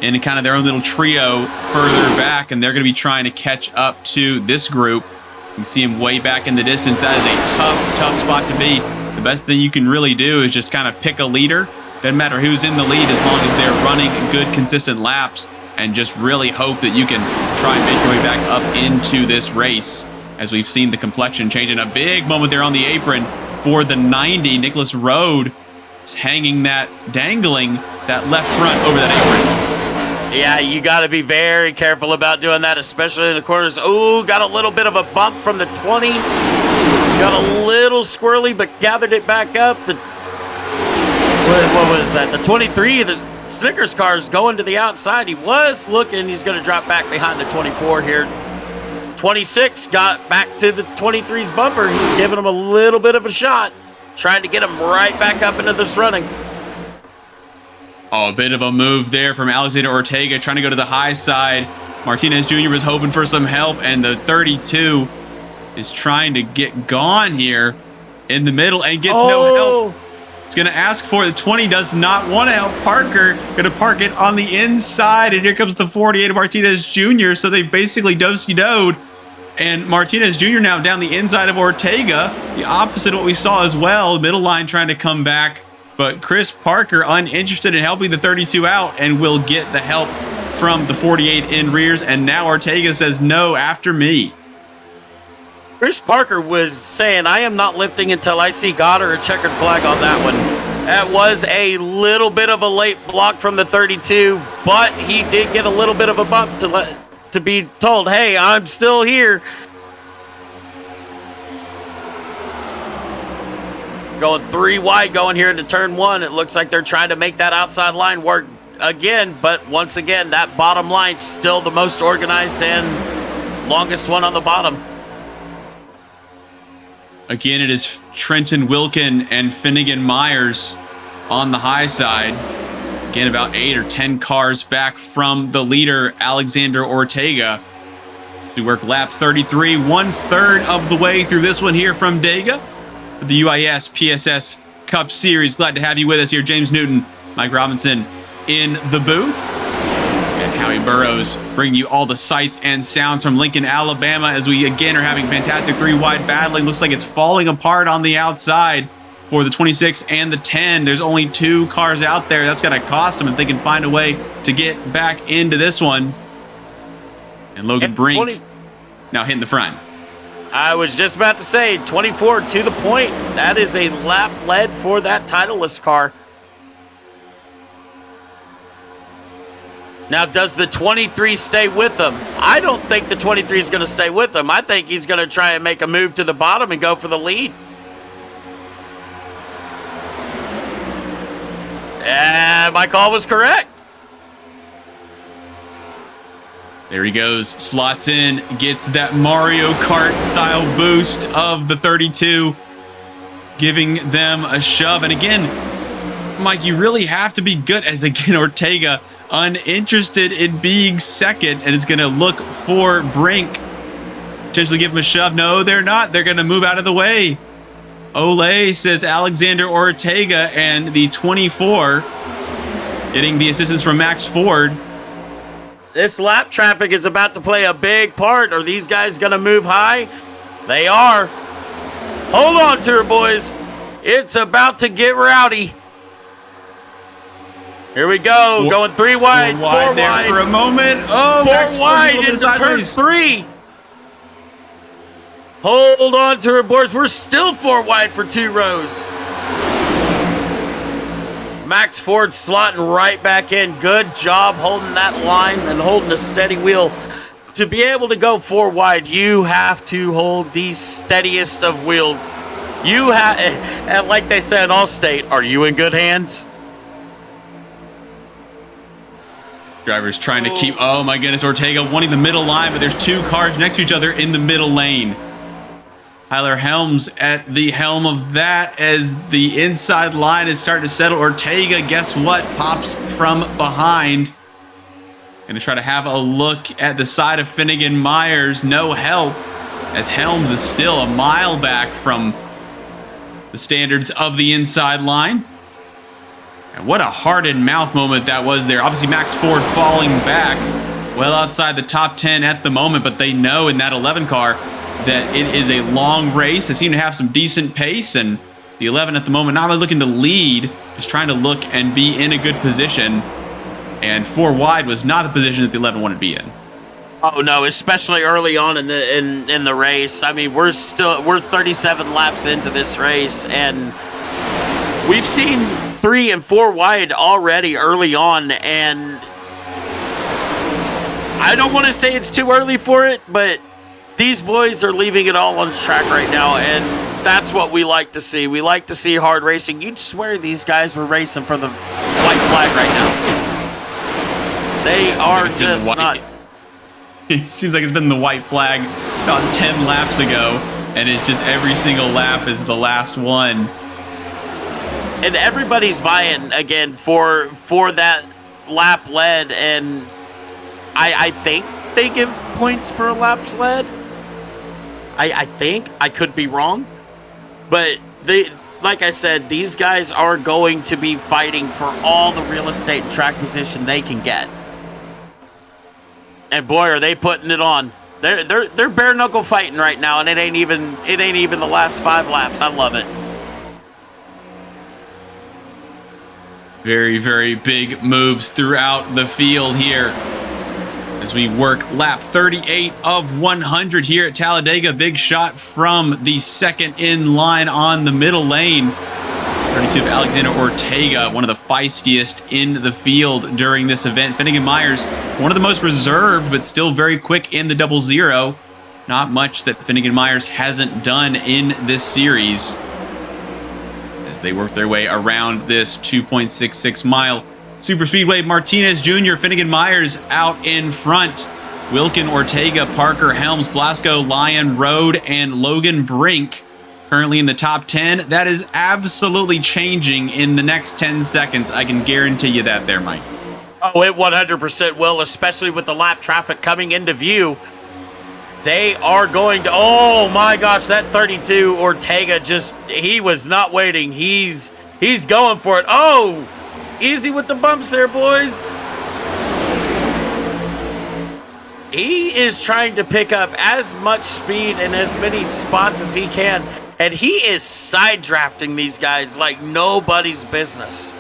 in kind of their own little trio further back, and they're going to be trying to catch up to this group. You see him way back in the distance. That is a tough spot to be. The best thing you can really do is just kind of pick a leader. Doesn't matter who's in the lead as long as they're running good, consistent laps, and just really hope that you can try and make your way back up into this race. As we've seen the complexion changing. A big moment there on the apron for the 90. Nicholas Rode is dangling that left front over that apron. Yeah, you got to be very careful about doing that, especially in the corners. Ooh, got a little bit of a bump from the 20. Got a little squirrely, but gathered it back up. What was that? The 23? Snickers car is going to the outside. He was looking. He's going to drop back behind the 24 here. 26 got back to the 23's bumper. He's giving him a little bit of a shot, trying to get him right back up into this running. Oh, a bit of a move there from Alexander Ortega, trying to go to the high side. Martinez Jr. was hoping for some help, and the 32 is trying to get gone here in the middle and gets no help. It's going to ask for it. The 20 does not want to help Parker. Going to park it on the inside, and here comes the 48 of Martinez Jr. So they basically do-si-doed, and Martinez Jr. now down the inside of Ortega. The opposite of what we saw as well. Middle line trying to come back, but Chris Parker uninterested in helping the 32 out and will get the help from the 48 in rears, and now Ortega says, no, after me. Chris Parker was saying, I am not lifting until I see God or a checkered flag on that one. That was a little bit of a late block from the 32, but he did get a little bit of a bump to be told, hey, I'm still here. Going 3 wide going here into turn 1. It looks like they're trying to make that outside line work again, but once again, that bottom line's still the most organized and longest one on the bottom. Again, it is Trenton Wilkin and Finnegan Myers on the high side. Again, about 8 or 10 cars back from the leader, Alexander Ortega. We work lap 33, 1/3 of the way through this one here from Dega. The UIS PSS Cup Series. Glad to have you with us here. James Newton, Mike Robinson in the booth. And Howie Burrows bringing you all the sights and sounds from Lincoln, Alabama, as we again are having fantastic 3-wide battling. Looks like it's falling apart on the outside for the 26 and the 10. There's only 2 cars out there. That's going to cost them if they can find a way to get back into this one. And Logan Brink now hitting the front. I was just about to say, 24 to the point. That is a lap led for that Titleist car. Now, does the 23 stay with them? I don't think the 23 is going to stay with them. I think he's going to try and make a move to the bottom and go for the lead. And my call was correct. There he goes, slots in, gets that Mario Kart style boost of the 32, giving them a shove. And again, Mike, you really have to be good, as again, Ortega uninterested in being second, and is going to look for Brink. Potentially give him a shove. No, they're not. They're going to move out of the way. Ole says Alexander Ortega, and the 24 getting the assistance from Max Ford. This lap traffic is about to play a big part. Are these guys going to move high? They are. Hold on to her, boys. It's about to get rowdy. Here we go. Going 3 wide. 4 wide there wide. for a moment. Oh, 4 wide into turn 3. Hold on to her, boys. We're still 4 wide for 2 rows. Max Ford slotting right back in. Good job holding that line and holding a steady wheel. To be able to go 4 wide, you have to hold the steadiest of wheels. You have, and like they said in Allstate, are you in good hands? Drivers trying to keep, oh my goodness, Ortega wanting the middle line, but there's 2 cars next to each other in the middle lane. Tyler Helms at the helm of that as the inside line is starting to settle. Ortega, guess what? Pops from behind. Gonna try to have a look at the side of Finnegan Myers. No help, as Helms is still a mile back from the standards of the inside line. And what a heart-and-mouth moment that was there. Obviously, Max Ford falling back well outside the top 10 at the moment, but they know in that 11 car that it is a long race. They seem to have some decent pace, and the 11 at the moment not really looking to lead, just trying to look and be in a good position. And 4 wide was not the position that the 11 wanted to be in. Oh no, especially early on in the race. I mean, we're 37 laps into this race, and we've seen 3 and 4 wide already early on, and I don't want to say it's too early for it, but these boys are leaving it all on the track right now, and that's what we like to see. We like to see hard racing. You'd swear these guys were racing for the white flag right now. They are just not. It seems like it's been the white flag about 10 laps ago, and it's just every single lap is the last one. And everybody's vying again for that lap led, and I think they give points for laps led. I think. I could be wrong. But like I said, these guys are going to be fighting for all the real estate and track position they can get. And boy, are they putting it on. They're bare knuckle fighting right now, and it ain't even the last 5 laps. I love it. Very, very big moves throughout the field here as we work lap 38 of 100 here at Talladega. Big shot from the second in line on the middle lane. 32 of Alexander Ortega, one of the feistiest in the field during this event. Finnegan Myers, one of the most reserved, but still very quick in the 00. Not much that Finnegan Myers hasn't done in this series as they work their way around this 2.66 mile Superspeedway. Martinez Jr., Finnegan Myers out in front. Wilkin, Ortega, Parker, Helms, Blasco, Lyon, Rode, and Logan Brink currently in the top 10. That is absolutely changing in the next 10 seconds. I can guarantee you that there, Mike. Oh, it 100% will, especially with the lap traffic coming into view. They are going to, oh my gosh, that 32 Ortega he was not waiting. He's going for it. Oh, easy with the bumps there, boys. He is trying to pick up as much speed and as many spots as he can. And he is side drafting these guys like nobody's business.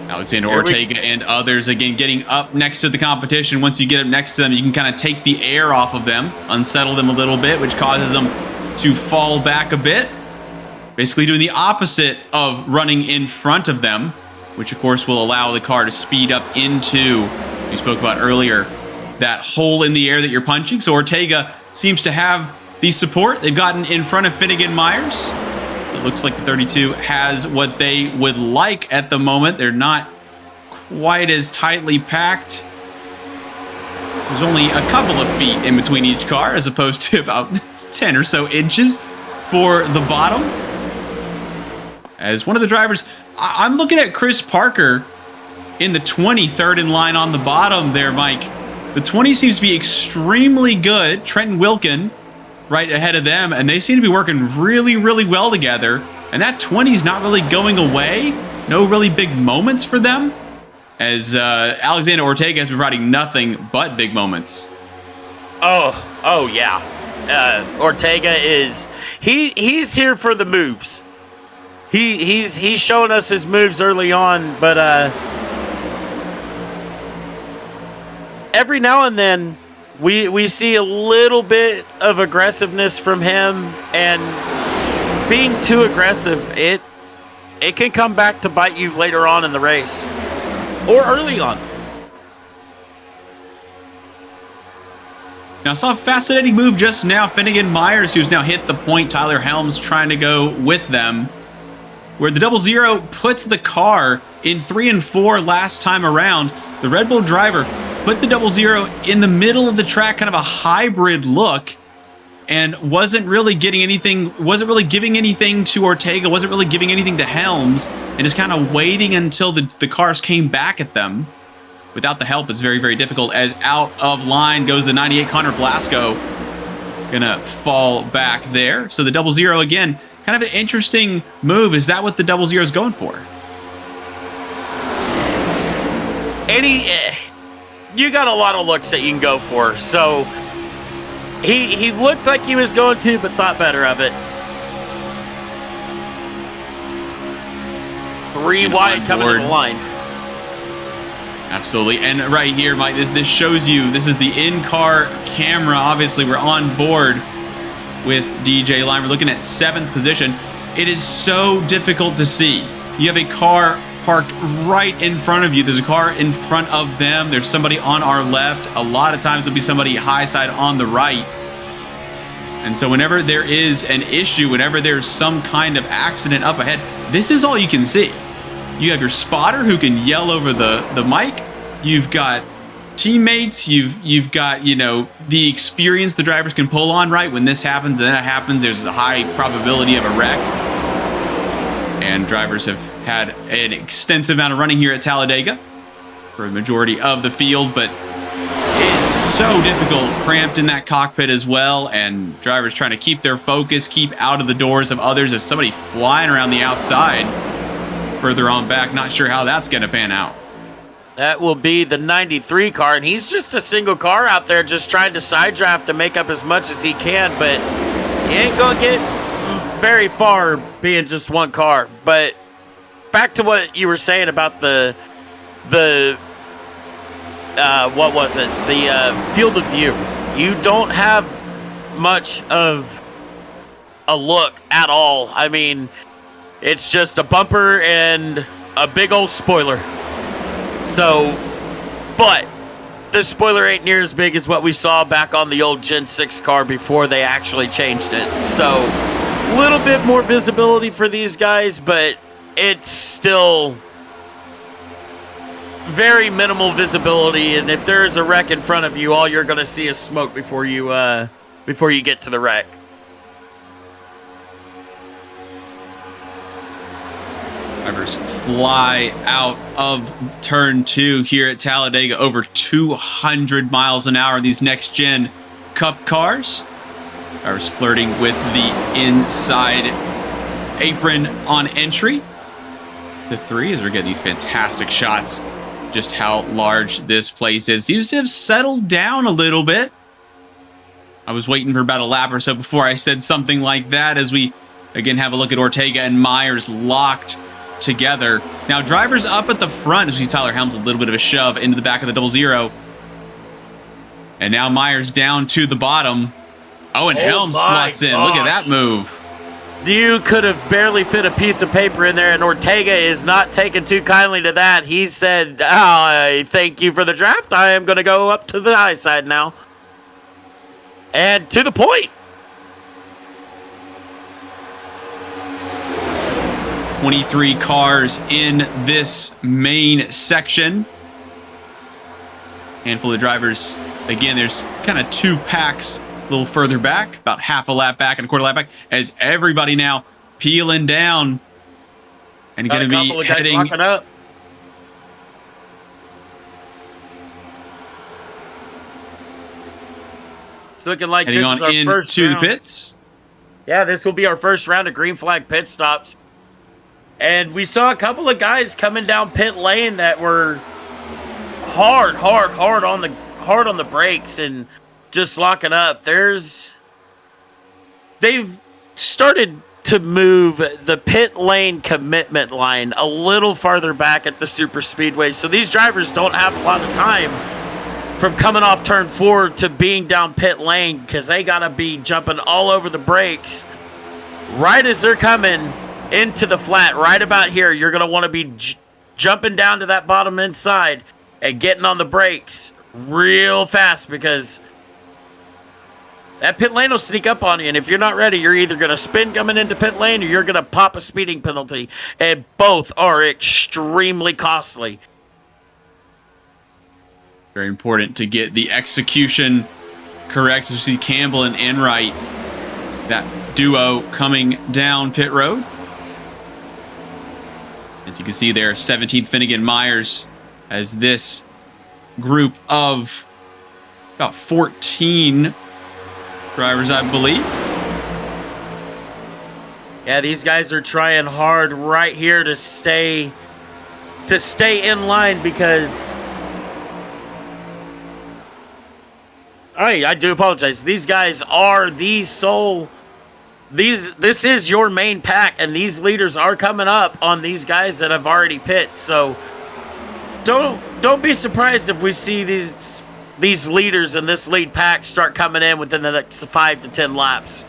Alexander Ortega and others, again, getting up next to the competition. Once you get up next to them, you can kind of take the air off of them, unsettle them a little bit, which causes them to fall back a bit. Basically doing the opposite of running in front of them, which of course will allow the car to speed up into, as we spoke about earlier, that hole in the air that you're punching. So Ortega seems to have the support. They've gotten in front of Finnegan Myers. So it looks like the 32 has what they would like at the moment. They're not quite as tightly packed. There's only a couple of feet in between each car as opposed to about 10 or so inches for the bottom. As one of the drivers, I'm looking at Chris Parker in the 23rd in line on the bottom there, Mike. The 20 seems to be extremely good. Trenton Wilkin right ahead of them, and they seem to be working really, really well together. And that 20 is not really going away. No really big moments for them, as Alexander Ortega has been providing nothing but big moments. Oh yeah. Ortega is he's here for the moves. He's showing us his moves early on, but every now and then we see a little bit of aggressiveness from him, and being too aggressive, it can come back to bite you later on in the race or early on. Now, I saw a fascinating move just now. Finnegan Myers, who's now hit the point. Tyler Helms trying to go with them, where the 00 puts the car in 3 and 4 last time around. The Red Bull driver put the 00 in the middle of the track, kind of a hybrid look, and wasn't really getting anything, wasn't really giving anything to Ortega, wasn't really giving anything to Helms, and just kind of waiting until the cars came back at them. Without the help, it's very, very difficult, as out of line goes the 98 Connor Blasco. Gonna fall back there. So the 00 again, kind of an interesting move. Is that what the 00 is going for? You got a lot of looks that you can go for. So he looked like he was going to, but thought better of it. 3 wide coming to the line. Absolutely. And right here, Mike, this shows you, this is the in-car camera. Obviously, we're on board with DJ Line. We're looking at 7th position. It is so difficult to see. You have a car parked right in front of you. There's a car in front of them. There's somebody on our left. A lot of times there'll be somebody high side on the right. And so whenever there is an issue, whenever there's some kind of accident up ahead, this is all you can see. You have your spotter who can yell over the mic. You've got teammates. You've got, you know, the experience the drivers can pull on, right? When this happens and that happens, there's a high probability of a wreck. And drivers have had an extensive amount of running here at Talladega for a majority of the field, but it's so difficult, cramped in that cockpit as well, and drivers trying to keep their focus, keep out of the doors of others as somebody flying around the outside further on back. Not sure how that's going to pan out. That will be the 93 car, and he's just a single car out there just trying to side draft to make up as much as he can, but he ain't going to get very far being just one car. But back to what you were saying about the what was it? The field of view. You don't have much of a look at all. I mean, it's just a bumper and a big old spoiler. So, but the spoiler ain't near as big as what we saw back on the old Gen 6 car before they actually changed it. So, a little bit more visibility for these guys, but it's still very minimal visibility. And if there is a wreck in front of you, all you're going to see is smoke before you get to the wreck. Drivers fly out of turn 2 here at Talladega, over 200 miles an hour. These next gen cup cars. Drivers flirting with the inside apron on entry. The 3 as we're getting these fantastic shots. Just how large this place is. Seems to have settled down a little bit. I was waiting for about a lap or so before I said something like that, as we again have a look at Ortega and Myers locked together. Now drivers up at the front as we see Tyler Helms a little bit of a shove into the back of the 00. And now Myers down to the bottom. Oh, and Helms slots in. Look at that move. You could have barely fit a piece of paper in there, and Ortega is not taking too kindly to that. He said, thank you for the draft. I am going to go up to the high side now. And to the point. 23 cars in this main section. Handful of drivers. Again, there's kind of 2 packs a little further back, about half a lap back and a quarter lap back, as everybody now peeling down and going to be heading up. It's looking like this is our first round. The pits. Yeah, this will be our first round of green flag pit stops. And we saw a couple of guys coming down pit lane that were hard on the brakes and just locking up. They've started to move the pit lane commitment line a little farther back at the super speedway. So these drivers don't have a lot of time from coming off turn 4 to being down pit lane, because they got to be jumping all over the brakes right as they're coming into the flat. Right about here, you're going to want to be jumping down to that bottom inside and getting on the brakes real fast, because that pit lane will sneak up on you, and if you're not ready, you're either going to spin coming into pit lane or you're going to pop a speeding penalty, and both are extremely costly. Very important to get the execution correct. You see Campbell and Enright, that duo coming down pit road. As you can see there, 17th Finnegan Myers, as this group of about 14 drivers, I believe. Yeah, these guys are trying hard right here to stay in line, because I do apologize. These guys are the sole. This is your main pack, and these leaders are coming up on these guys that have already pit. So don't be surprised if we see these leaders in this lead pack start coming in within the next 5 to 10 laps.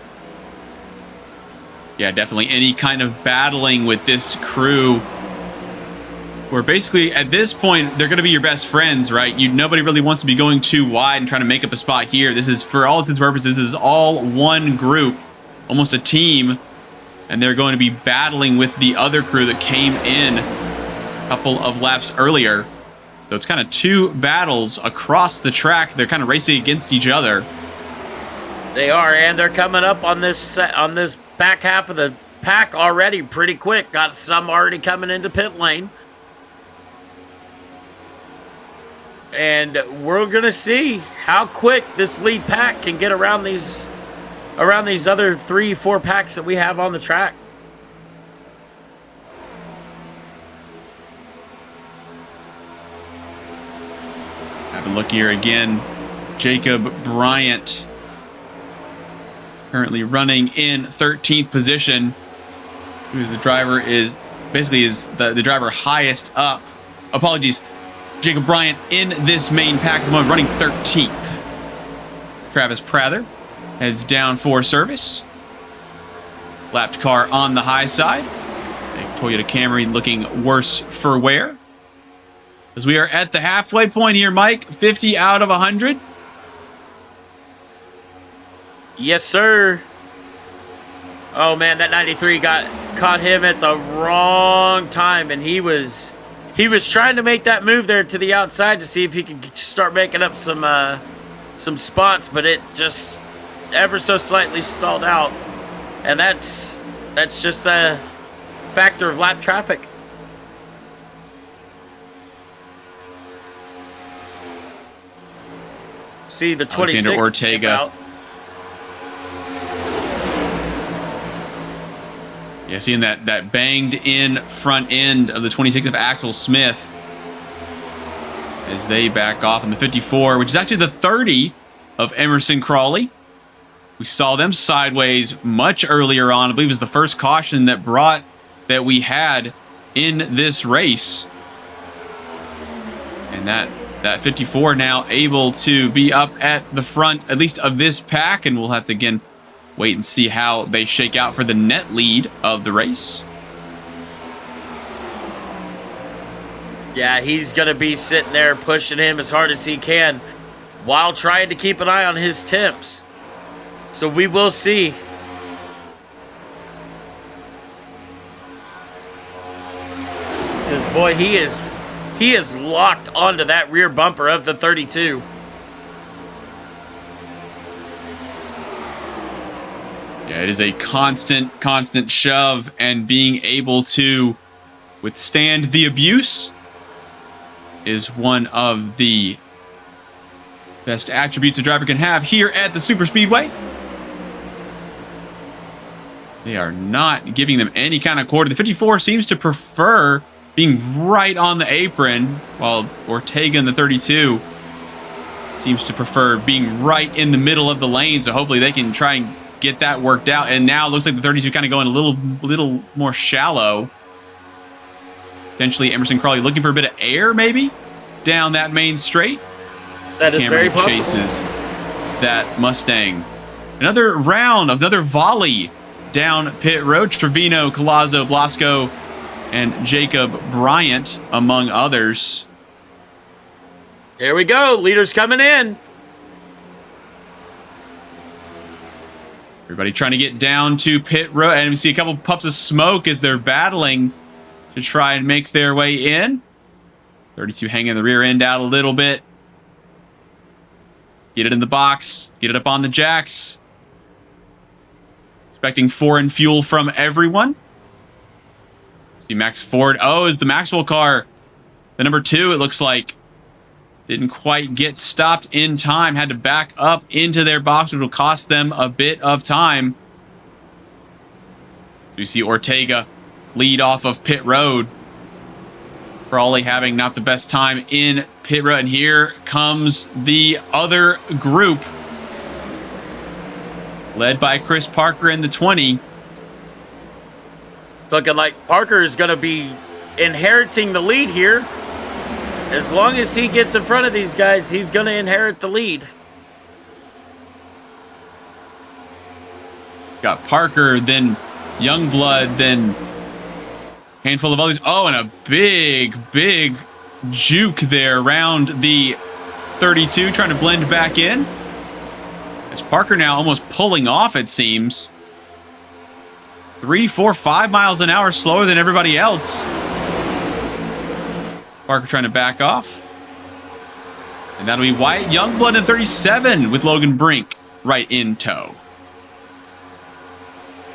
Yeah, definitely any kind of battling with this crew, where basically at this point they're going to be your best friends, right? Nobody really wants to be going too wide and trying to make up a spot here. This is, for all intents and purposes, this is all one group, almost a team, and they're going to be battling with the other crew that came in couple of laps earlier. So it's kind of two battles across the track. They're kind of racing against each other. They are, and they're coming up on this back half of the pack already pretty quick. Got some already coming into pit lane. And we're going to see how quick this lead pack can get around these other 3-4 packs that we have on the track. Have a look here again. Jacob Bryant currently running in 13th position. Who's the driver is basically the driver highest up. Apologies. Jacob Bryant in this main pack at the moment running 13th. Travis Prather heads down for service. Lapped car on the high side. Toyota Camry looking worse for wear. As we are at the halfway point here, Mike, 50 out of 100. Yes, sir. Oh man, that 93 caught him at the wrong time, and he was trying to make that move there to the outside to see if he could start making up some spots, but it just ever so slightly stalled out, and that's just a factor of lap traffic. See the 26 Alexander Ortega. Yeah, seeing that banged in front end of the 26 of Axel Smith as they back off in the 54, which is actually the 30 of Emerson Crawley. We saw them sideways much earlier on. I believe it was the first caution that we had in this race. And that 54 now able to be up at the front, at least of this pack, and we'll have to again wait and see how they shake out for the net lead of the race. Yeah, he's going to be sitting there pushing him as hard as he can while trying to keep an eye on his temps. So we will see. Because, boy, he is locked onto that rear bumper of the 32. Yeah, it is a constant shove, and being able to withstand the abuse is one of the best attributes a driver can have here at the Superspeedway. They are not giving them any kind of quarter. The 54 seems to prefer being right on the apron, while Ortega in the 32 seems to prefer being right in the middle of the lane, so hopefully they can try and get that worked out. And now it looks like the 32 kind of going a little more shallow. Potentially Emerson Crawley looking for a bit of air maybe down that main straight. That is very possible. Chases that Mustang. Another round, another volley down pit road. Trevino, Collazo, Blasco, and Jacob Bryant, among others. Here we go. Leaders coming in. Everybody trying to get down to pit road, and we see a couple puffs of smoke as they're battling to try and make their way in. 32 hanging the rear end out a little bit. Get it in the box. Get it up on the jacks. Expecting foreign fuel from everyone. See Max Ford. Oh, is the Maxwell car. The number 2, it looks like. Didn't quite get stopped in time. Had to back up into their box, which will cost them a bit of time. We see Ortega lead off of pit road. Crawley having not the best time in pit road. And here comes the other group, led by Chris Parker in the 20. It's looking like Parker is going to be inheriting the lead here. As long as he gets in front of these guys, he's going to inherit the lead. Got Parker, then Youngblood, then handful of others. Oh, and a big juke there around the 32, trying to blend back in. As Parker now almost pulling off, it seems. 3, 4, 5 miles an hour slower than everybody else. Parker trying to back off. And that'll be Wyatt Youngblood in 37 with Logan Brink right in tow.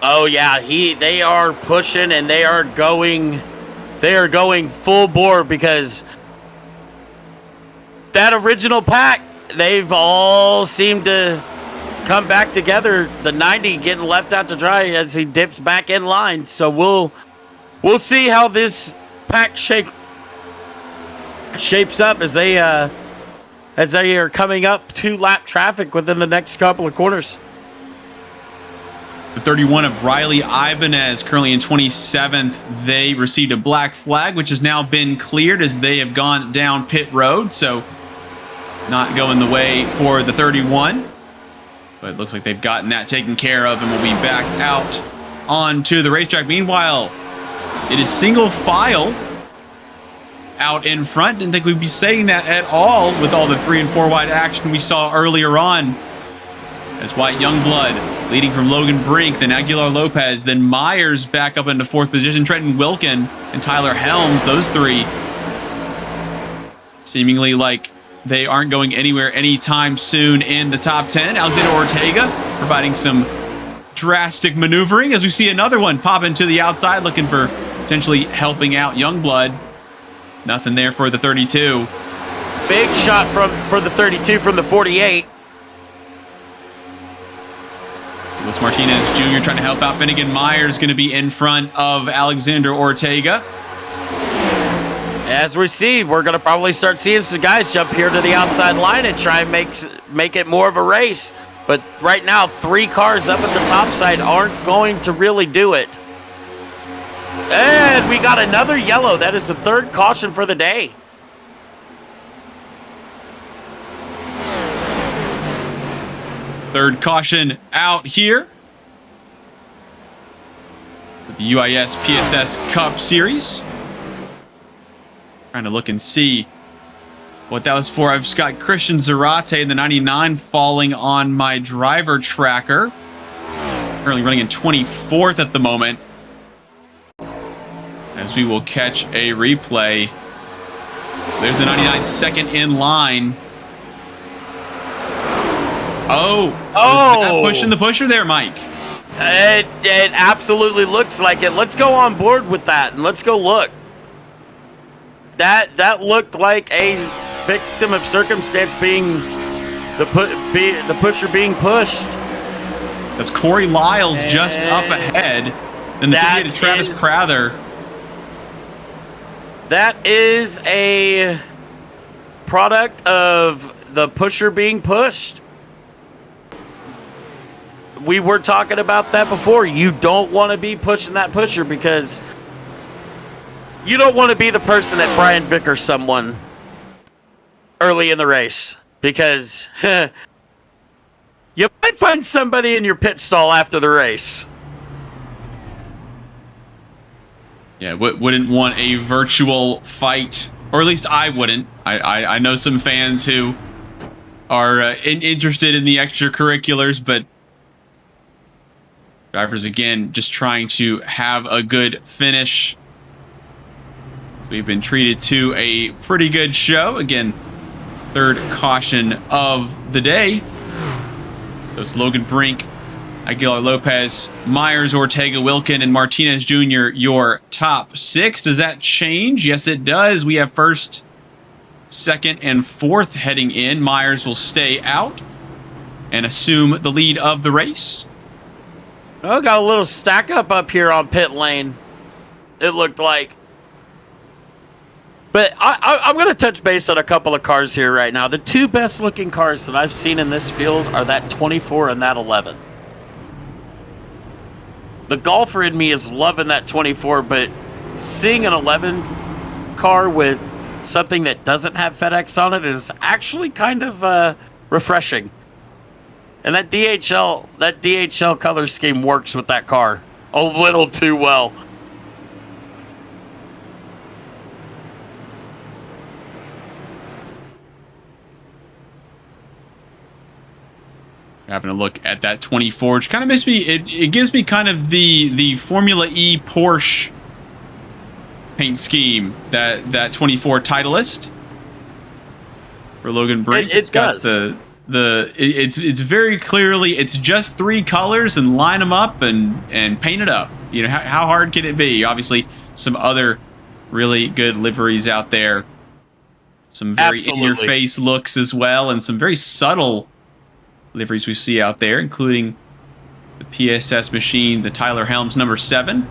Oh yeah, they are pushing and they are going full bore, because that original pack, they've all seemed to come back together. The 90 getting left out to dry as he dips back in line. So we'll see how this pack shapes up as they are coming up 2-lap traffic within the next couple of corners. The 31 of Riley Ibanez currently in 27th. They received a black flag, which has now been cleared as they have gone down pit road. So not going the way for the 31. But it looks like they've gotten that taken care of and will be back out onto the racetrack. Meanwhile, it is single file out in front. Didn't think we'd be saying that at all with all the 3 and 4 wide action we saw earlier on. As Wyatt Youngblood leading from Logan Brink, then Aguilar Lopez, then Myers back up into 4th position. Trenton Wilkin and Tyler Helms, those 3 seemingly like they aren't going anywhere anytime soon in the top 10. Alexander Ortega providing some drastic maneuvering as we see another one pop into the outside, looking for potentially helping out Youngblood. Nothing there for the 32. Big shot for the 32 from the 48. Luis Martinez Jr. trying to help out Finnegan. Myers going to be in front of Alexander Ortega. As we see, we're going to probably start seeing some guys jump here to the outside line and try and make it more of a race. But right now, 3 cars up at the top side aren't going to really do it. And we got another yellow. That is the 3rd caution for the day. Third caution out here for the UIS PSS Cup Series. Trying to look and see what that was for. I've just got Christian Zarate in the 99 falling on my driver tracker. Currently running in 24th at the moment. As we will catch a replay. There's the 99 second in line. Oh, was that pushing the pusher there, Mike? It absolutely looks like it. Let's go on board with that and let's go look. That looked like a victim of circumstance being the pusher being pushed. That's Corey Lyles just up ahead. And the 58 Travis Prather. That is a product of the pusher being pushed. We were talking about that before. You don't want to be pushing that pusher because you don't want to be the person that Brian Vickers someone early in the race, because you might find somebody in your pit stall after the race. Yeah, wouldn't want a virtual fight, or at least I wouldn't. I know some fans who are interested in the extracurriculars, but drivers, again, just trying to have a good finish. We've been treated to a pretty good show. Again, 3rd caution of the day. So it's Logan Brink, Aguilar Lopez, Myers, Ortega, Wilkin, and Martinez Jr., your top 6. Does that change? Yes, it does. We have 1st, 2nd, and 4th heading in. Myers will stay out and assume the lead of the race. Oh, got a little stack up here on pit lane, it looked like. But I'm going to touch base on a couple of cars here right now. The 2 best looking cars that I've seen in this field are that 24 and that 11. The golfer in me is loving that 24, but seeing an 11 car with something that doesn't have FedEx on it is actually kind of refreshing. And that DHL color scheme works with that car a little too well. Having a look at that 24, which kind of makes me, it gives me kind of the Formula E Porsche paint scheme, that 24 Titleist for Logan Brink. It's got it's very clearly, it's just 3 colors and line them up and paint it up. You know, how hard can it be? Obviously, some other really good liveries out there. Some very in-your-face looks as well, and some very subtle liveries we see out there, including the PSS machine, the Tyler Helms number 7.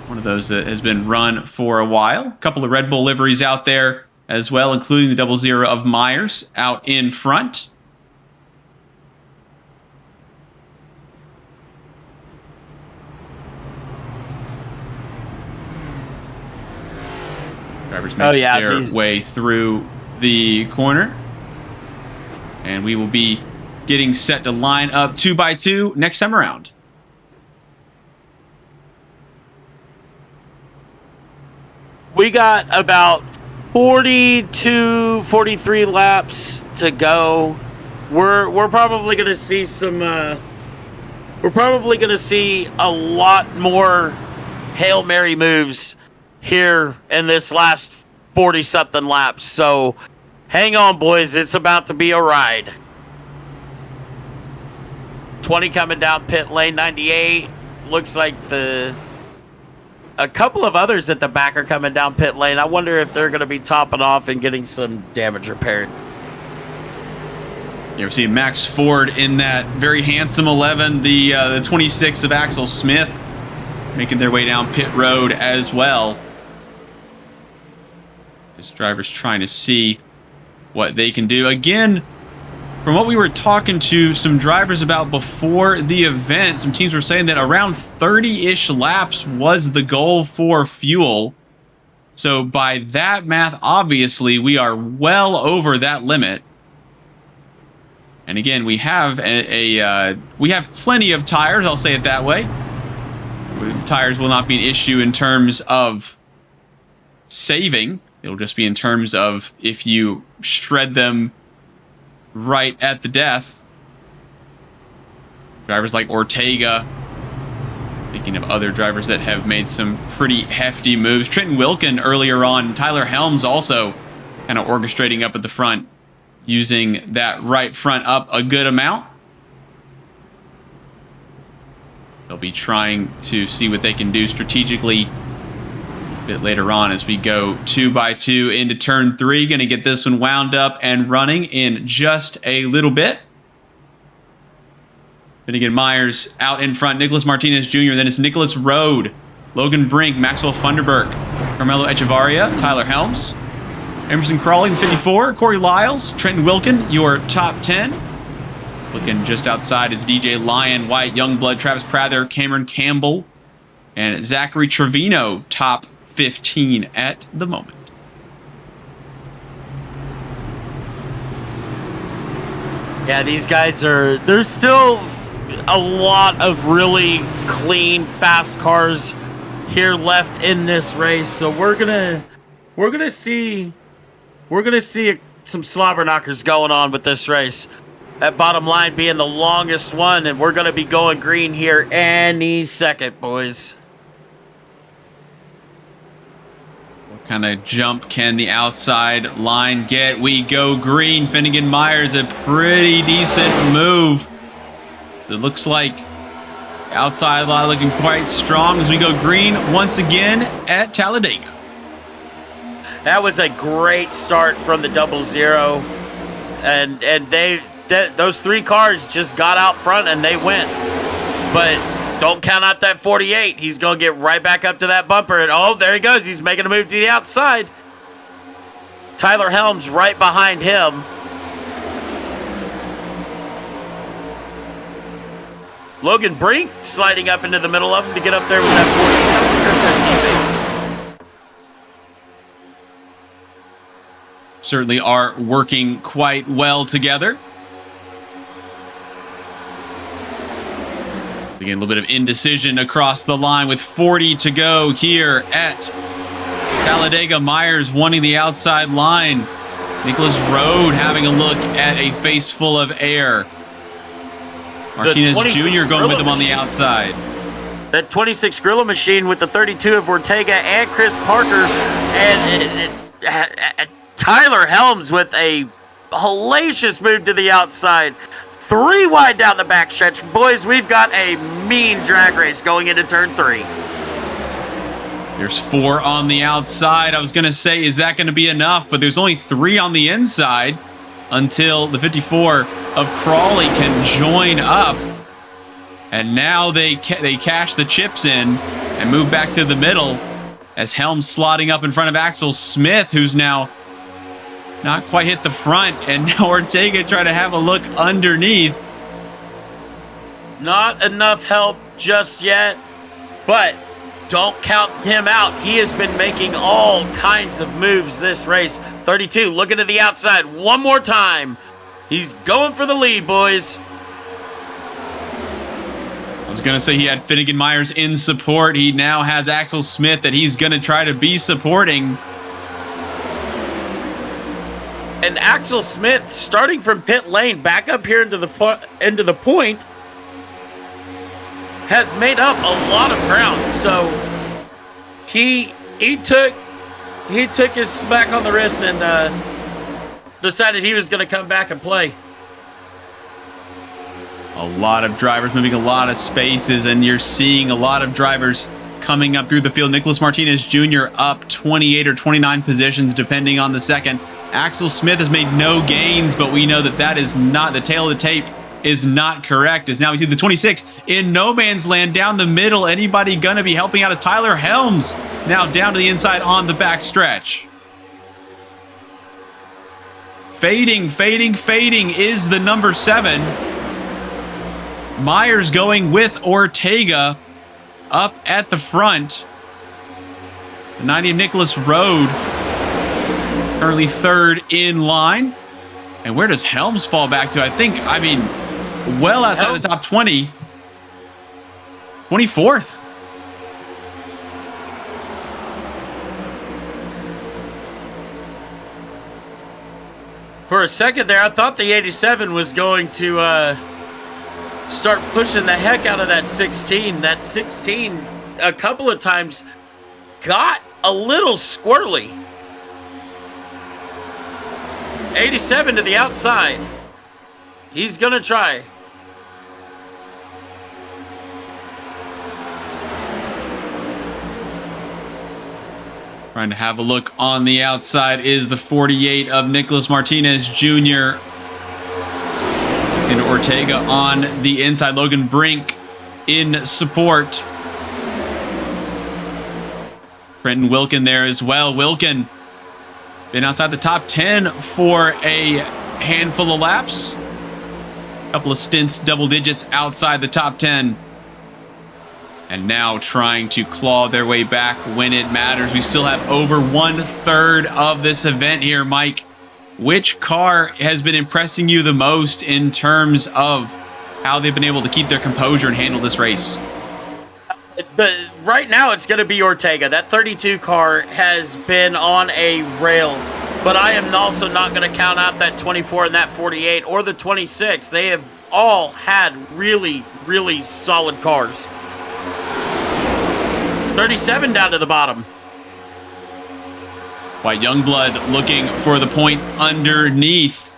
One of those that has been run for a while. A couple of Red Bull liveries out there as well, including the 00 of Myers out in front. Drivers making their way through the corner. And we will be getting set to line up 2x2 next time around. We got about 42, 43 laps to go. We're probably going to see some. We're probably going to see a lot more Hail Mary moves here in this last 40-something laps. So hang on, boys. It's about to be a ride. 20 coming down pit lane, 98. Looks like a couple of others at the back are coming down pit lane. I wonder if they're going to be topping off and getting some damage repaired. Yeah, we're seeing Max Ford in that very handsome 11, the 26 of Axel Smith, making their way down pit road as well. This driver's trying to see what they can do. Again, from what we were talking to some drivers about before the event, some teams were saying that around 30-ish laps was the goal for fuel. So by that math, obviously, we are well over that limit. And again, we have we have plenty of tires, I'll say it that way. Tires will not be an issue in terms of saving. It'll just be in terms of if you shred them right at the death. Drivers like Ortega, thinking of other drivers that have made some pretty hefty moves. Trenton Wilkin earlier on, Tyler Helms also kind of orchestrating up at the front, using that right front up a good amount. They'll be trying to see what they can do strategically a bit later on as we go 2x2 into turn 3. Going to get this one wound up and running in just a little bit. Finnegan Myers out in front. Nicholas Martinez Jr. Then it's Nicholas Rode, Logan Brink, Maxwell Funderburk, Carmelo Echevarria, Tyler Helms, Emerson Crawley, 54, Corey Lyles, Trenton Wilkin, your top 10. Looking just outside is DJ Lyon, Wyatt Youngblood, Travis Prather, Cameron Campbell, and Zachary Trevino, top 15 at the moment. Yeah, these guys there's still a lot of really clean, fast cars here left in this race. So we're gonna see some slobber knockers going on with this race. That bottom line being the longest one, and we're gonna be going green here any second, boys. What kind of jump can the outside line get? We go green. Finnegan Myers, a pretty decent move. It looks like outside line looking quite strong as we go green once again at Talladega. That was a great start from the 00, and those 3 cars just got out front and they went. But don't count out that 48. He's going to get right back up to that bumper, and oh, there he goes. He's making a move to the outside. Tyler Helms right behind him. Logan Brink sliding up into the middle of him to get up there with that 48. Certainly are working quite well together. Again, a little bit of indecision across the line with 40 to go here at Talladega. Myers wanting the outside line. Nicholas Rode having a look at a face full of air. Martinez Jr. going with him on the outside. That 26 Gorilla Machine with the 32 of Ortega and Chris Parker, and Tyler Helms with a hellacious move to the outside. 3 wide down the backstretch. Boys, we've got a mean drag race going into turn 3. There's 4 on the outside. I was going to say, is that going to be enough? But there's only 3 on the inside until the 54 of Crawley can join up. And now they cash the chips in and move back to the middle as Helms slotting up in front of Axel Smith, who's now not quite hit the front. And now Ortega trying to have a look underneath. Not enough help just yet, but don't count him out. He has been making all kinds of moves this race. 32 looking to the outside one more time. He's going for the lead, boys. I was going to say he had Finnegan Myers in support. He now has Axel Smith that he's going to try to be supporting. And Axel Smith, starting from pit lane back up here into the point, has made up a lot of ground. So he took his smack on the wrist and decided he was going to come back and play. A lot of drivers moving a lot of spaces, and you're seeing a lot of drivers coming up through the field. Nicholas Martinez Jr. up 28 or 29 positions, depending on the second. Axel Smith has made no gains, but we know that that is not, the tail of the tape is not correct. As now we see the 26 in no man's land down the middle. Anybody going to be helping out is Tyler Helms, now down to the inside on the back stretch. Fading is the number 7. Myers going with Ortega up at the front. The 90 of Nicholas Road currently 3rd in line. And where does Helms fall back to? I mean, well outside the top 20. 24th. For a second there, I thought the 87 was going to start pushing the heck out of that 16. That 16 a couple of times got a little squirrely. 87 to the outside. He's going to try. Trying to have a look on the outside is the 48 of Nicholas Martinez Jr. And Ortega on the inside. Logan Brink in support. Trenton Wilkin there as well. Wilkin been outside the top 10 for a handful of laps. A couple of stints, double digits outside the top 10. And now trying to claw their way back when it matters. We still have over 1/3 of this event here, Mike. Which car has been impressing you the most in terms of how they've been able to keep their composure and handle this race? But right now, it's going to be Ortega. That 32 car has been on a rails. But I am also not going to count out that 24 and that 48 or the 26. They have all had really, really solid cars. 37 down to the bottom. White Youngblood looking for the point underneath.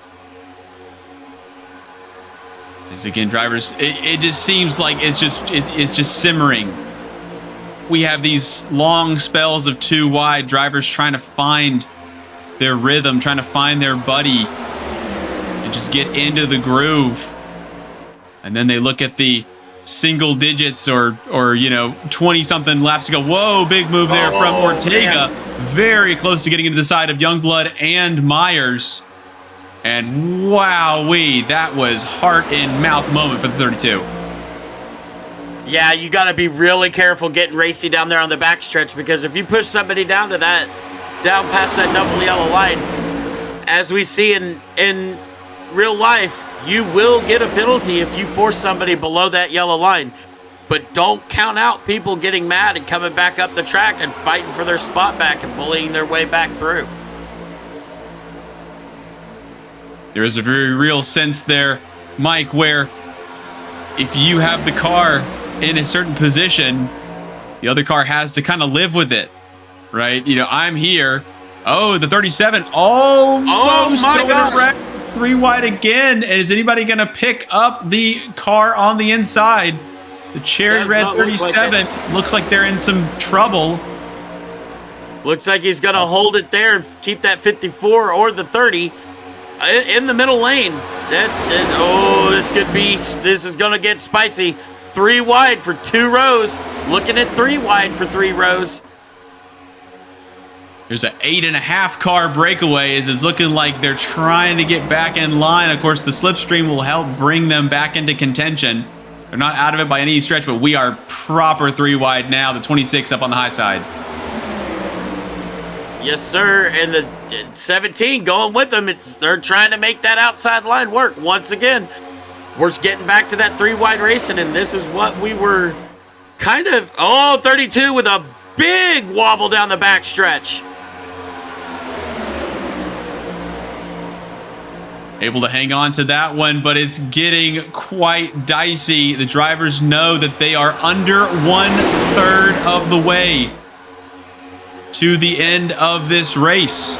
As again, drivers, it just seems like it's just simmering. We have these long spells of 2 wide, drivers trying to find their rhythm, trying to find their buddy and just get into the groove. And then they look at the single digits or 20 something laps to go. Whoa, big move there from Ortega. Man. Very close to getting into the side of Youngblood and Myers. And wowee, that was heart in mouth moment for the 32. Yeah, you got to be really careful getting racy down there on the backstretch, because if you push somebody down past that double yellow line, as we see in real life, you will get a penalty if you force somebody below that yellow line. But don't count out people getting mad and coming back up the track and fighting for their spot back and bullying their way back through. There is a very real sense there, Mike, where if you have the car in a certain position, the other car has to kind of live with it, right? You know, I'm here. Oh, the 37 almost my gosh. around 3 wide again. And is anybody going to pick up the car on the inside? The cherry red 37 looks like they're in some trouble. Looks like he's going to hold it there and keep that 54 or the 30 in the middle lane. This is going to get spicy. 3 wide for 2 rows. Looking at 3 wide for 3 rows. There's an 8.5 car breakaway as it's looking like they're trying to get back in line. Of course, the slipstream will help bring them back into contention. They're not out of it by any stretch, but we are proper 3 wide now. The 26 up on the high side. Yes, sir. And the 17 going with them. They're trying to make that outside line work. Once again, we're getting back to that 3 wide racing, and this is what we were kind of... Oh, 32 with a big wobble down the back stretch. Able to hang on to that one, but it's getting quite dicey. The drivers know that they are under 1/3 of the way to the end of this race.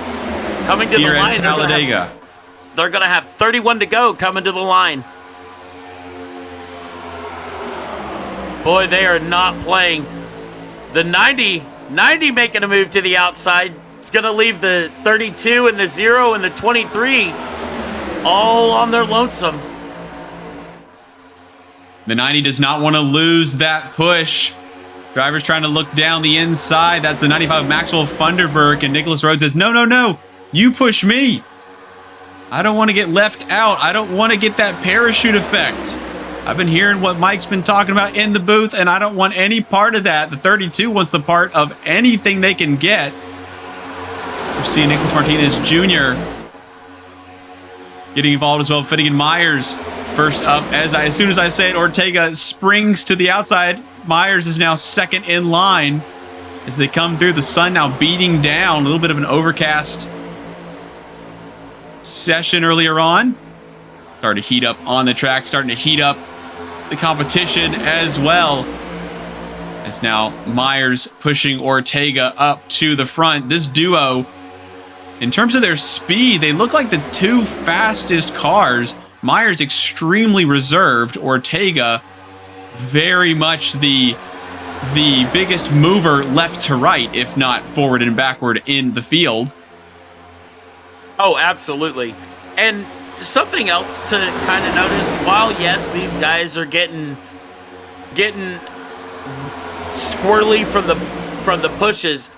Coming to the line, at Talladega. They're going to have 31 to go coming to the line. Boy, they are not playing. The 90 making a move to the outside. It's going to leave the 32 and the 0 and the 23 all on their lonesome. The 90 does not want to lose that push. Drivers trying to look down the inside. That's the 95 Maxwell Funderburk, and Nicholas Rhodes says, no, you push me. I don't want to get left out. I don't want to get that parachute effect. I've been hearing what Mike's been talking about in the booth, and I don't want any part of that. The 32 wants the part of anything they can get. We're seeing Nicholas Martinez Jr. getting involved as well. Finnegan Myers first up. As soon as I say it, Ortega springs to the outside. Myers is now second in line as they come through. The sun now beating down. A little bit of an overcast session earlier on. Starting to heat up on the track. Starting to heat up the competition as well. It's now Myers pushing Ortega up to the front. This duo, in terms of their speed, they look like the 2 fastest cars. Myers extremely reserved. Ortega very much the biggest mover left to right, if not forward and backward in the field. Oh, absolutely. And something else to kind of notice, while yes, these guys are getting squirrely from the pushes,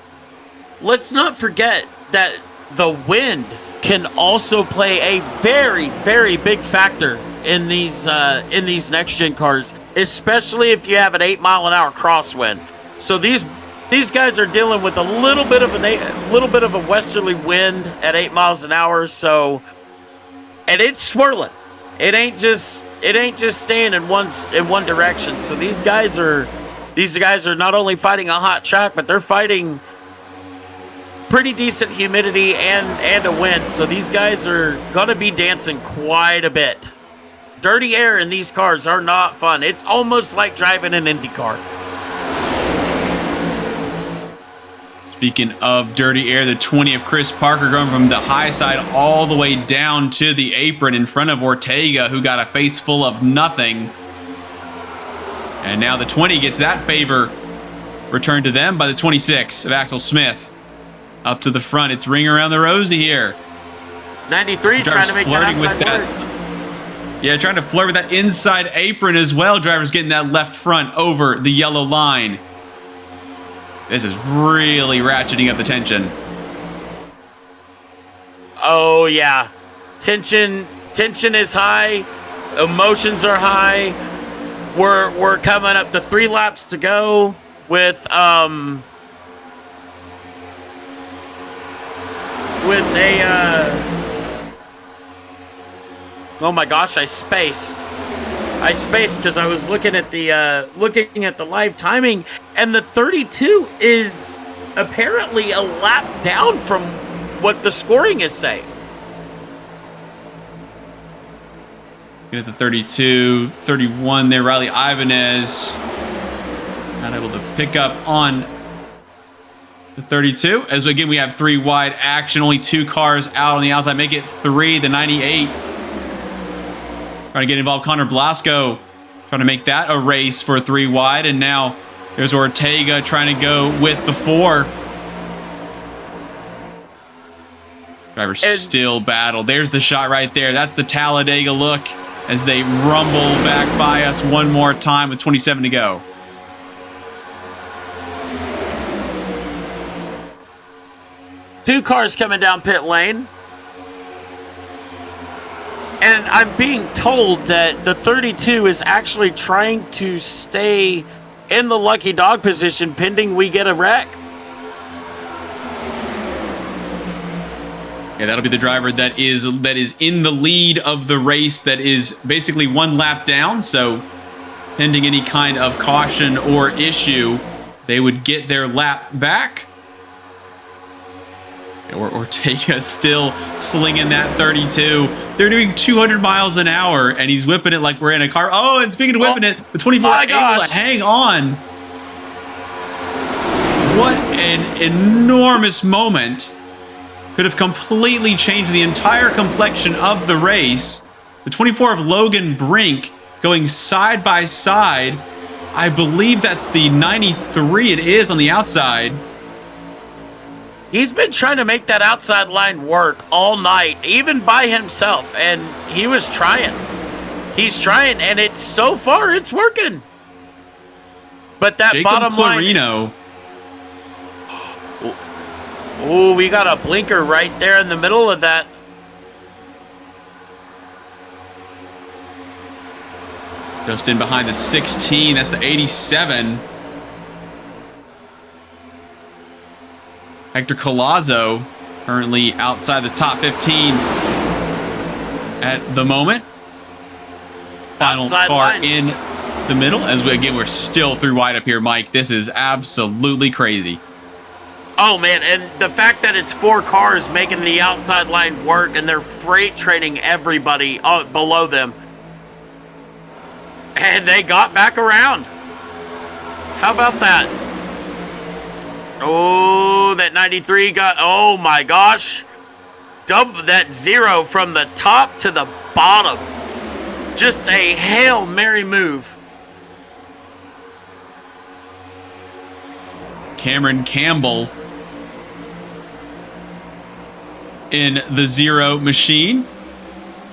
let's not forget that the wind can also play a very, very big factor in these next gen cars, especially if you have an 8-mile-an-hour crosswind. So these guys are dealing with a little bit of a westerly wind at 8 miles an hour. So, and it's swirling. It ain't just staying in one direction. So these guys are not only fighting a hot track, but they're fighting pretty decent humidity and a wind. So these guys are gonna be dancing quite a bit. Dirty air in these cars are not fun. It's almost like driving an Indy car. Speaking of dirty air, the 20 of Chris Parker going from the high side all the way down to the apron in front of Ortega, who got a face full of nothing. And now the 20 gets that favor returned to them by the 26 of Axel Smith. Up to the front. It's ring around the rosy here. 93 trying to make that outside work. Yeah, trying to flirt with that inside apron as well. Drivers getting that left front over the yellow line. This is really ratcheting up the tension. Oh, yeah. Tension is high. Emotions are high. We're coming up to 3 laps to go with a oh my gosh, I spaced because I was looking at the live timing, and the 32 is apparently a lap down from what the scoring is saying. Looking at the 32, 31 there, Riley Ibanez Not able to pick up on the 32. As again, we have 3 wide action. Only 2 cars out on the outside. Make it 3. The 98. Trying to get involved. Connor Blasco trying to make that a race for 3 wide. And now there's Ortega trying to go with the 4. Drivers still battle. There's the shot right there. That's the Talladega look as they rumble back by us one more time with 27 to go. Two cars coming down pit lane. And I'm being told that the 32 is actually trying to stay in the lucky dog position pending we get a wreck. Yeah, that'll be the driver that is in the lead of the race, that is basically 1 lap down. So pending any kind of caution or issue, they would get their lap back. Or Ortega still slinging that 32. They're doing 200 miles an hour, and he's whipping it like we're in a car. Oh, and speaking of whipping it, the 24 able to hang on. What an enormous moment. Could have completely changed the entire complexion of the race. The 24 of Logan Brink going side by side. I believe that's the 93 it is on the outside. He's been trying to make that outside line work all night, even by himself, and he was trying. He's trying, and it's so far it's working. But that Jacob bottom Clarino. line. Oh, we got a blinker right there in the middle of that. Just in behind the 16. That's the 87. Hector Collazo currently outside the top 15 at the moment. Final Outside car line. in the middle. As we're still 3 wide up here, Mike. This is absolutely crazy. Oh, man, and the fact that it's 4 cars making the outside line work and they're freight training everybody below them. And they got back around. How about that? Oh, that 93 got, oh my gosh. That 0 from the top to the bottom. Just a Hail Mary move. Cameron Campbell in the 0 machine.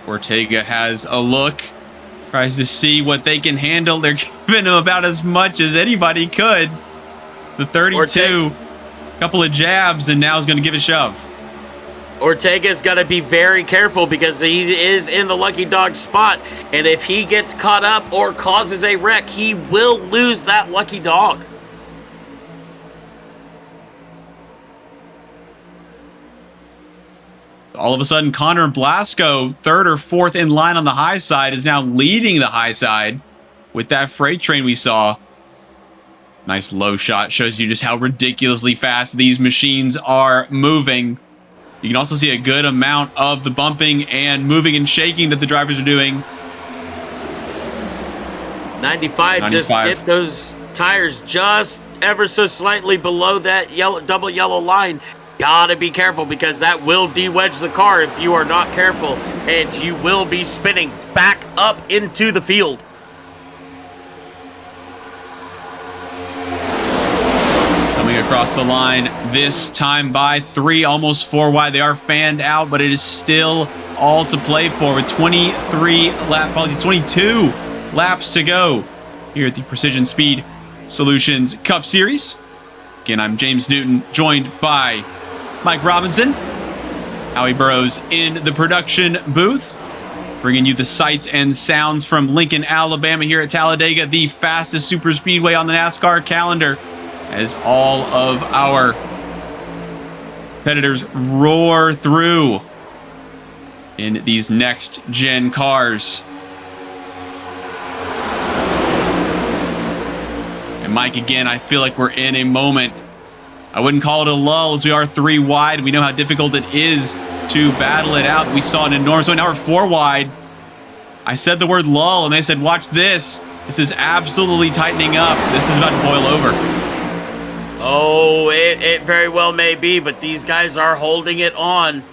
Ortega has a look, tries to see what they can handle. They're giving him about as much as anybody could. The 32, couple of jabs, and now is going to give a shove. Ortega's got to be very careful because he is in the lucky dog spot, and if he gets caught up or causes a wreck, he will lose that lucky dog. All of a sudden, Connor Blasco, 3rd or 4th in line on the high side, is now leading the high side with that freight train we saw. Nice low shot. Shows you just how ridiculously fast these machines are moving. You can also see a good amount of the bumping and moving and shaking that the drivers are doing. 95 just dipped those tires just ever so slightly below that double yellow line. Gotta be careful because that will de-wedge the car if you are not careful, and you will be spinning back up into the field. Coming across the line this time by 3, almost 4 wide. They are fanned out, but it is still all to play for with 22 laps to go here at the Precision Speed Solutions Cup Series. Again, I'm James Newton, joined by Mike Robinson, Howie Burrows in the production booth, bringing you the sights and sounds from Lincoln, Alabama here at Talladega, the fastest super speedway on the NASCAR calendar, as all of our competitors roar through in these next-gen cars. And Mike, again, I feel like we're in a moment. I wouldn't call it a lull as we are 3 wide. We know how difficult it is to battle it out. We saw an enormous one. Now we're 4 wide. I said the word lull, and they said, watch this. This is absolutely tightening up. This is about to boil over. Oh, it very well may be, but these guys are holding it on,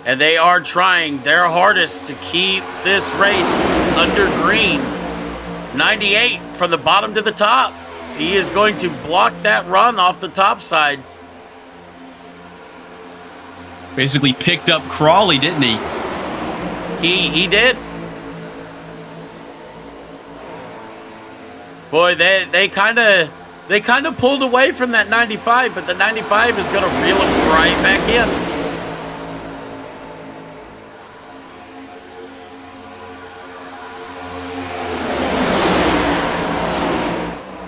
and they are trying their hardest to keep this race under green. 98 from the bottom to the top. He is going to block that run off the top side. Basically picked up Crawley, didn't he? He did. Boy, they kind of pulled away from that 95, but the 95 is going to reel him right back in.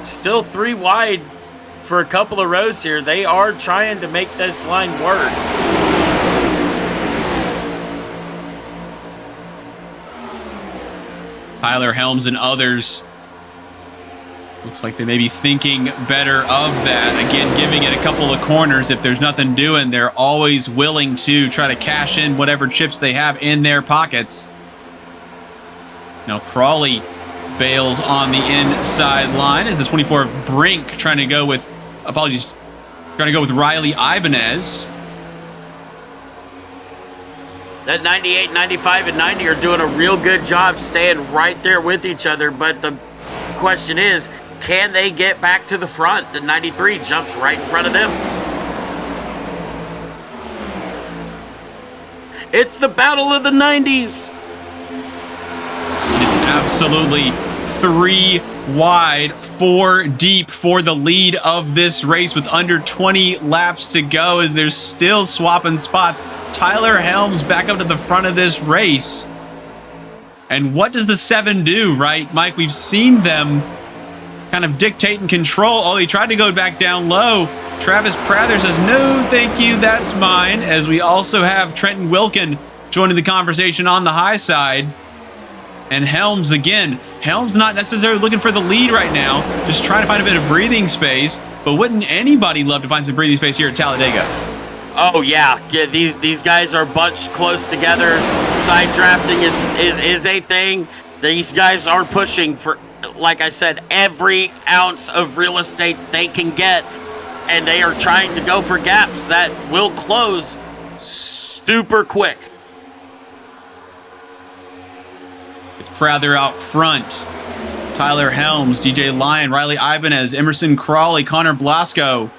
Still 3 wide for a couple of rows here. They are trying to make this line work. Tyler Helms and others. Looks like they may be thinking better of that. Again, giving it a couple of corners. If there's nothing doing, they're always willing to try to cash in whatever chips they have in their pockets. Now Crawley bails on the inside line as the 24 Brink trying to go with, trying to go with Riley Ibanez. That 98, 95, and 90 are doing a real good job staying right there with each other, but the question is, can they get back to the front? The 93 jumps right in front of them. It's the battle of the 90s. It is absolutely 3 wide, 4 deep for the lead of this race with under 20 laps to go as they're still swapping spots. Tyler Helms back up to the front of this race. And what does the 7 do, right? Mike, we've seen them kind of dictate and control. Oh, he tried to go back down low. Travis Prather says, no, thank you, that's mine. As we also have Trenton Wilkin joining the conversation on the high side. And Helms again. Helms not necessarily looking for the lead right now, just trying to find a bit of breathing space. But wouldn't anybody love to find some breathing space here at Talladega? Oh yeah, these guys are bunched close together. Side drafting is a thing. These guys are pushing for, like I said, every ounce of real estate they can get, and they are trying to go for gaps that will close super quick. It's Prather out front. Tyler Helms, DJ Lyon, Riley Ibanez, Emerson Crawley, Connor Blasco,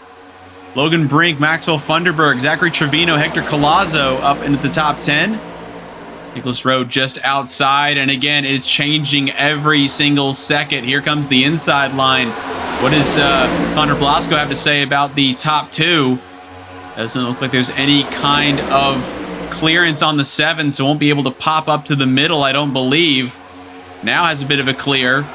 Logan Brink, Maxwell Funderburg, Zachary Trevino, Hector Collazo up into the top 10. Nicholas Rowe just outside, and again, it's changing every single second. Here comes the inside line. What does Connor Blasco have to say about the top 2? Doesn't look like there's any kind of clearance on the 7, so won't be able to pop up to the middle, I don't believe. Now has a bit of a clear.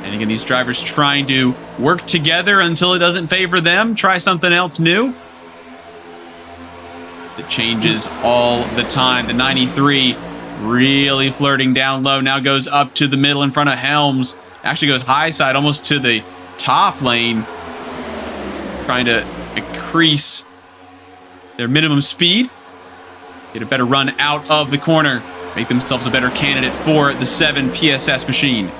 And again, these drivers trying to work together until it doesn't favor them. Try something else new. It changes all the time. The 93 really flirting down low. Now goes up to the middle in front of Helms. Actually goes high side almost to the top lane. Trying to increase their minimum speed. Get a better run out of the corner. Make themselves a better candidate for the 7 PSS machine.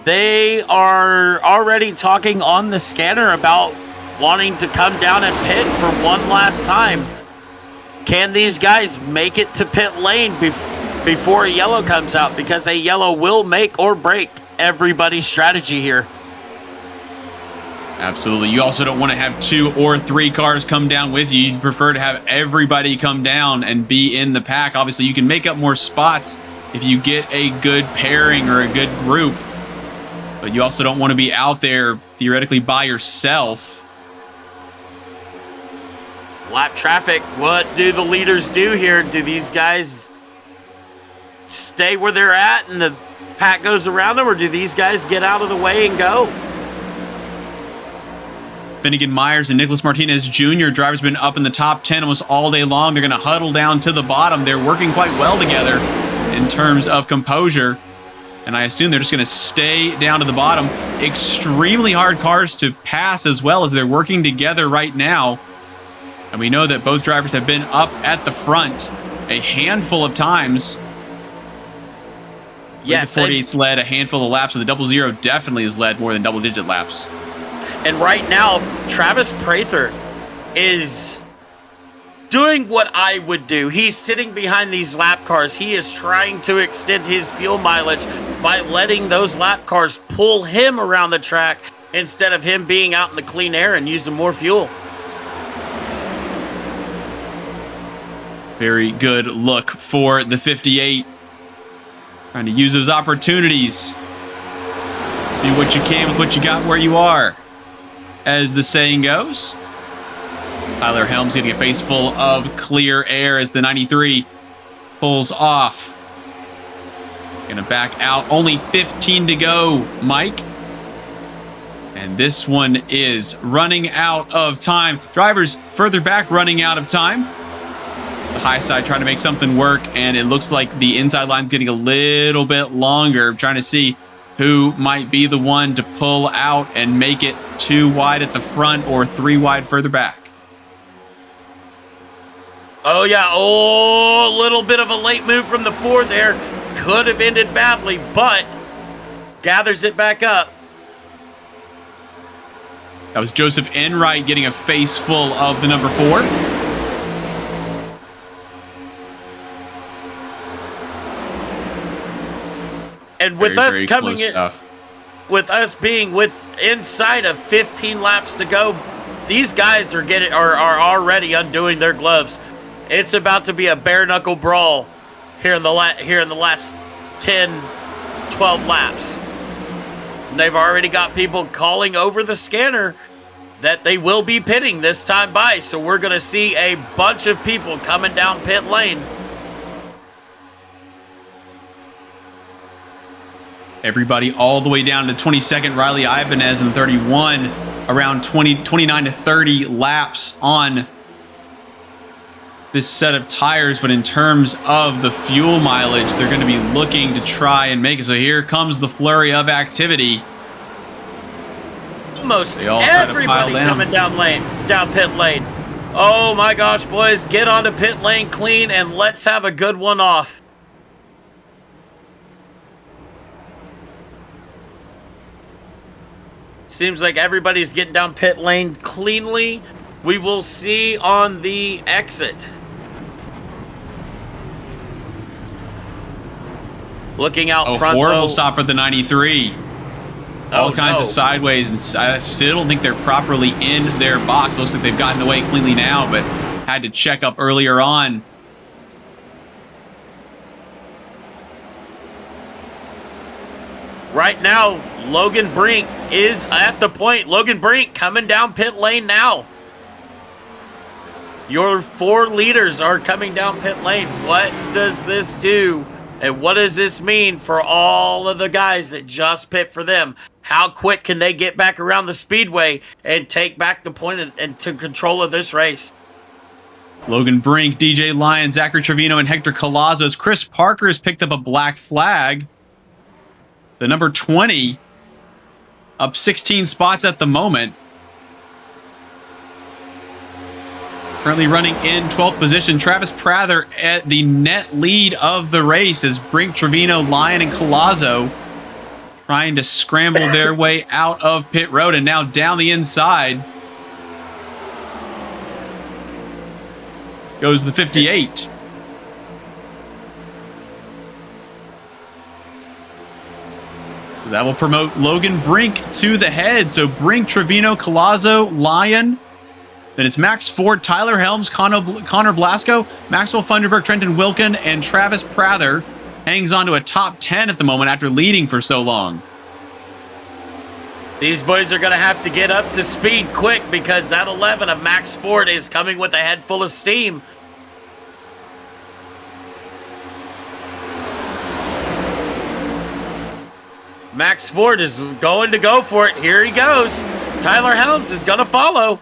They are already talking on the scanner about wanting to come down and pit for one last time. Can these guys make it to pit lane before a yellow comes out? Because a yellow will make or break everybody's strategy here. Absolutely. You also don't want to have 2 or 3 cars come down with you. You'd prefer to have everybody come down and be in the pack. Obviously, you can make up more spots if you get a good pairing or a good group. But you also don't want to be out there theoretically by yourself. Lap traffic. What do the leaders do here? Do these guys stay where they're at and the pack goes around them, or do these guys get out of the way and go? Finnegan Myers and Nicholas Martinez Jr. drivers been up in the top 10 almost all day long. They're going to huddle down to the bottom. They're working quite well together in terms of composure. And I assume they're just going to stay down to the bottom. Extremely hard cars to pass as well as they're working together right now. And we know that both drivers have been up at the front a handful of times. Yes, the 48's led a handful of laps, but the double zero definitely has led more than double-digit laps. And right now, Travis Prather is doing what I would do. He's sitting behind these lap cars. He is trying to extend his fuel mileage by letting those lap cars pull him around the track instead of him being out in the clean air and using more fuel. Very good look for the 58. Trying to use those opportunities. Do what you can with what you got where you are, as the saying goes. Tyler Helms getting a face full of clear air as the 93 pulls off. Gonna back out. Only 15 to go, Mike. And this one is running out of time. Drivers further back running out of time. The high side trying to make something work, and it looks like the inside line's getting a little bit longer. Trying to see who might be the one to pull out and make it 2 wide at the front or 3 wide further back. Oh, yeah. Oh, a little bit of a late move from the Ford there. Could have ended badly, but gathers it back up. That was Joseph Enright getting a face full of the number 4. And with us coming in, stuff. with us being inside of 15 laps to go, these guys are already undoing their gloves. It's about to be a bare knuckle brawl here in the last 10, 12 laps. And they've already got people calling over the scanner that they will be pitting this time by. So we're going to see a bunch of people coming down pit lane. Everybody all the way down to 22nd. Riley Ibanez in 31, around 29 to 30 laps on this set of tires. But in terms of the fuel mileage, they're going to be looking to try and make it. So here comes the flurry of activity. Almost everybody coming down pit lane. Oh my gosh, boys, get onto pit lane clean and let's have a good one off. Seems like everybody's getting down pit lane cleanly. We will see on the exit. Looking out front, horrible stop for the 93. All kinds of sideways, and I still don't think they're properly in their box. Looks like they've gotten away cleanly now, but had to check up earlier on. Right now, Logan Brink is at the point. Logan Brink coming down pit lane now. Your 4 leaders are coming down pit lane. What does this do? And what does this mean for all of the guys that just pit for them? How quick can they get back around the speedway and take back the point and to control of this race? Logan Brink, DJ Lyon, Zachary Trevino, and Hector Colazzos. Chris Parker has picked up a black flag. The number 20 up 16 spots at the moment. Currently running in 12th position. Travis Prather at the net lead of the race as Brink, Trevino, Lyon, and Colazzo trying to scramble their way out of pit road. And now down the inside goes the 58. That will promote Logan Brink to the head. So Brink, Trevino, Colazzo, Lyon. Then it's Max Ford, Tyler Helms, Connor Blasco, Maxwell Funderburg, Trenton Wilkin, and Travis Prather hangs on to a top 10 at the moment after leading for so long. These boys are going to have to get up to speed quick because that 11 of Max Ford is coming with a head full of steam. Max Ford is going to go for it. Here he goes. Tyler Helms is going to follow.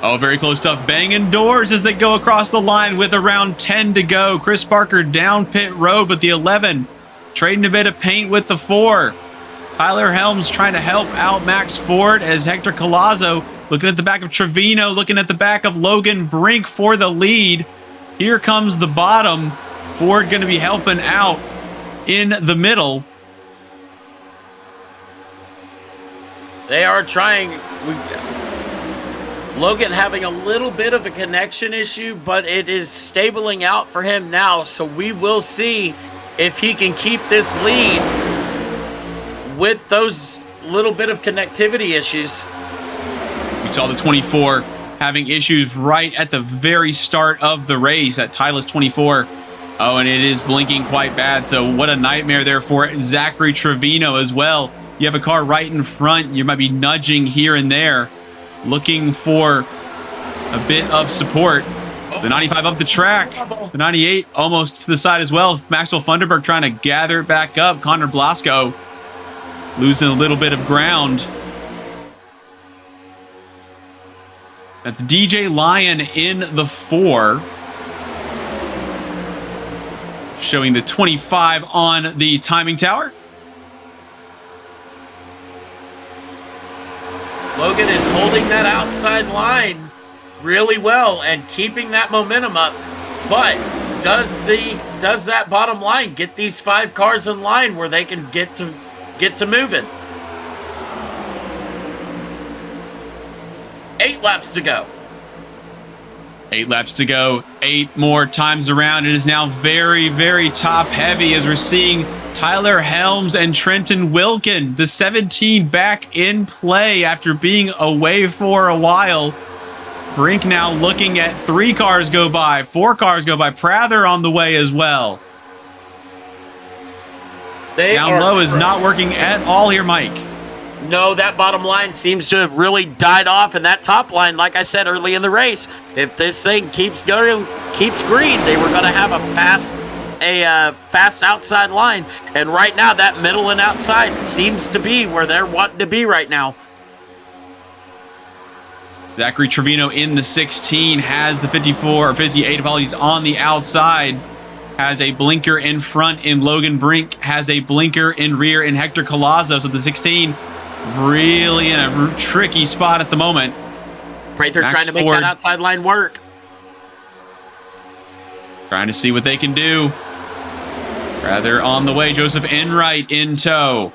Oh, very close stuff. Banging doors as they go across the line with around 10 to go. Chris Parker down pit road, but the 11 trading a bit of paint with the 4. Tyler Helms trying to help out Max Ford as Hector Colazzo looking at the back of Trevino, looking at the back of Logan Brink for the lead. Here comes the bottom. Ford going to be helping out in the middle. They are trying. Logan having a little bit of a connection issue, but it is stabling out for him now. So we will see if he can keep this lead with those little bit of connectivity issues. We saw the 24 having issues right at the very start of the race at Titleist 24. Oh, and it is blinking quite bad. So what a nightmare there for Zachary Trevino as well. You have a car right in front. You might be nudging here and there, looking for a bit of support. The 95 up the track. The 98 almost to the side as well. Maxwell Funderburg trying to gather it back up. Connor Blasco losing a little bit of ground. That's DJ Lyon in the 4. Showing the 25 on the timing tower. Logan is holding that outside line really well and keeping that momentum up. But does that bottom line get these 5 cars in line where they can get to moving? 8 laps to go. 8 laps to go. 8 more times around. It is now very, very top heavy as we're seeing Tyler Helms and Trenton Wilkin, the 17 back in play after being away for a while. Brink now looking at 3 cars go by, 4 cars go by. Prather on the way as well. Down low is not working at all here, Mike. No, that bottom line seems to have really died off, and that top line, like I said early in the race, if this thing keeps going, keeps green, they were going to have a fast outside line. And right now, that middle and outside seems to be where they're wanting to be right now. Zachary Trevino in the 16 has the 54 or 58 apologies on the outside. Has a blinker in front in Logan Brink. Has a blinker in rear in Hector Collazo. So the 16 really in a tricky spot at the moment. Prather trying to make that outside line work. Trying to see what they can do. Rather on the way. Joseph Enright in tow.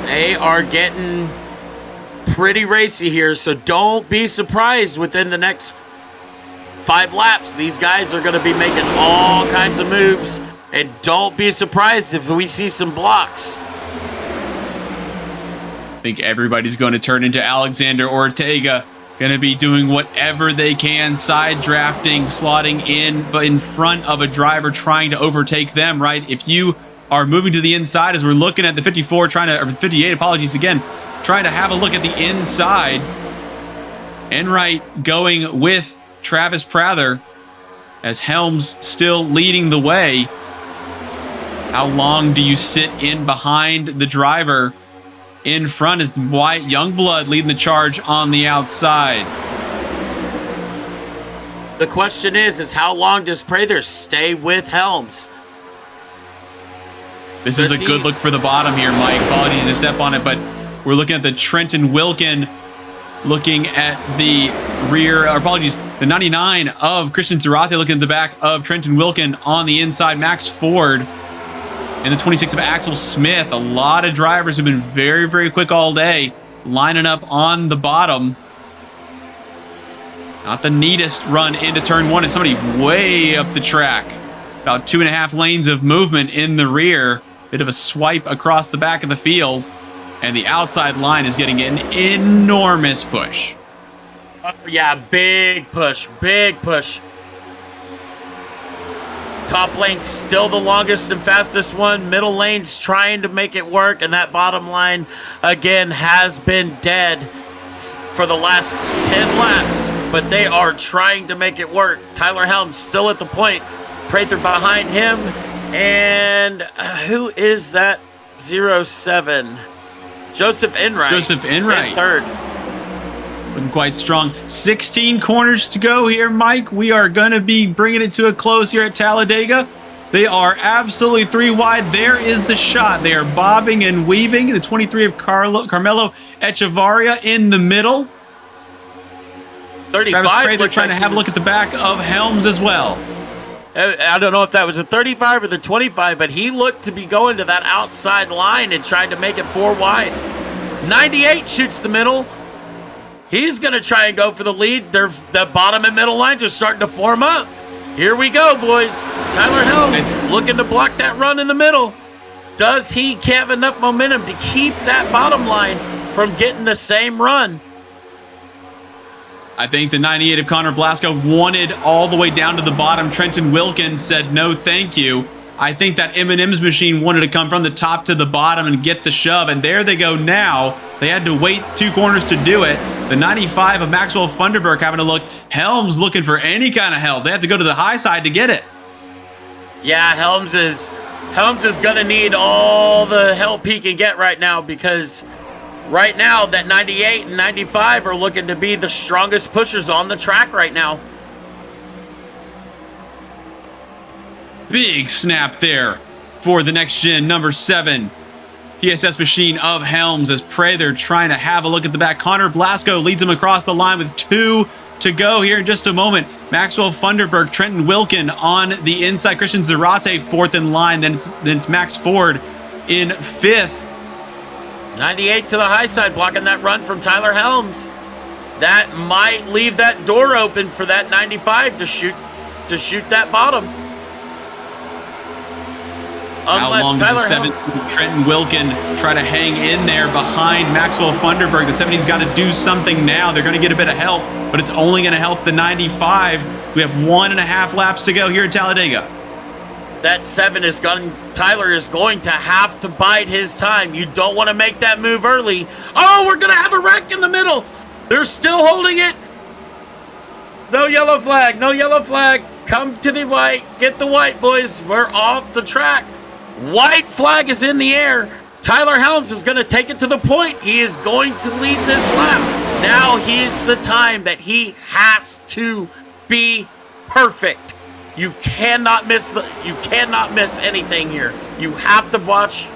They are getting pretty racy here, so don't be surprised within the next 5 laps. These guys are going to be making all kinds of moves, and don't be surprised if we see some blocks. I think everybody's going to turn into Alexander Ortega. Going to be doing whatever they can, side drafting, slotting in front of a driver trying to overtake them, right? If you are moving to the inside as we're looking at the 54, or 58, apologies again, trying to have a look at the inside. Enright going with Travis Prather as Helms still leading the way. How long do you sit in behind the driver? In front is Wyatt Youngblood leading the charge on the outside. The question is how long does Prather stay with Helms? This is a good look for the bottom here, Mike. Apologies to step on it, but we're looking at the Trenton Wilkin, looking at the rear, or apologies, the 99 of Christian Zarate, looking at the back of Trenton Wilkin on the inside. Max Ford and the 26 of Axel Smith. A lot of drivers have been very, very quick all day, lining up on the bottom. Not the neatest run into turn 1 as somebody way up the track. About 2.5 lanes of movement in the rear. Bit of a swipe across the back of the field. And the outside line is getting an enormous push. Yeah, big push, big push. Top lane's still the longest and fastest one. Middle lane's trying to make it work. And that bottom line, again, has been dead for the last 10 laps. But they are trying to make it work. Tyler Helms still at the point. Prather behind him. And who is that 07? Joseph Enright. Joseph Enright. In third. Looking quite strong. 16 corners to go here, Mike. We are going to be bringing it to a close here at Talladega. They are absolutely 3 wide. There is the shot. They are bobbing and weaving. The 23 of Carmelo Echevarria in the middle. 35. Travis Prather looked trying to like have a look at the back of Helms as well. I don't know if that was a 35 or the 25, but he looked to be going to that outside line and tried to make it 4 wide. 98 shoots the middle. He's going to try and go for the lead. The bottom and middle lines are starting to form up. Here we go, boys. Tyler Helm looking to block that run in the middle. Does he have enough momentum to keep that bottom line from getting the same run? I think the 98 of Connor Blasco wanted all the way down to the bottom. Trenton Wilkins said, no, thank you. I think that M&M's machine wanted to come from the top to the bottom and get the shove, and there they go now. They had to wait 2 corners to do it. The 95 of Maxwell Funderburk having to look. Helms looking for any kind of help. They have to go to the high side to get it. Yeah, Helms is going to need all the help he can get right now, because right now that 98 and 95 are looking to be the strongest pushers on the track right now. Big snap there for the next gen number 7 PSS machine of Helms as Prather trying to have a look at the back. Connor Blasco leads him across the line with 2 to go here in just a moment. Maxwell Funderburk, Trenton Wilkin on the inside. Christian Zarate 4th in line. Then it's Max Ford in 5th. 98 to the high side, blocking that run from Tyler Helms. That might leave that door open for that 95 to shoot that bottom. How long does the 7th Trenton Wilkin try to hang in there behind Maxwell Funderburk? The 70's got to do something now. They're going to get a bit of help, but it's only going to help the 95. We have 1.5 laps to go here at Talladega. That 7 is going. Tyler is going to have to bide his time. You don't want to make that move early. Oh, we're going to have a wreck in the middle. They're still holding it. No yellow flag. No yellow flag. Come to the white. Get the white, boys. We're off the track. White flag is in the air. Tyler Helms is going to take it to the point. He is going to lead this lap. Now is the time that he has to be perfect. You cannot miss anything here. You have to watch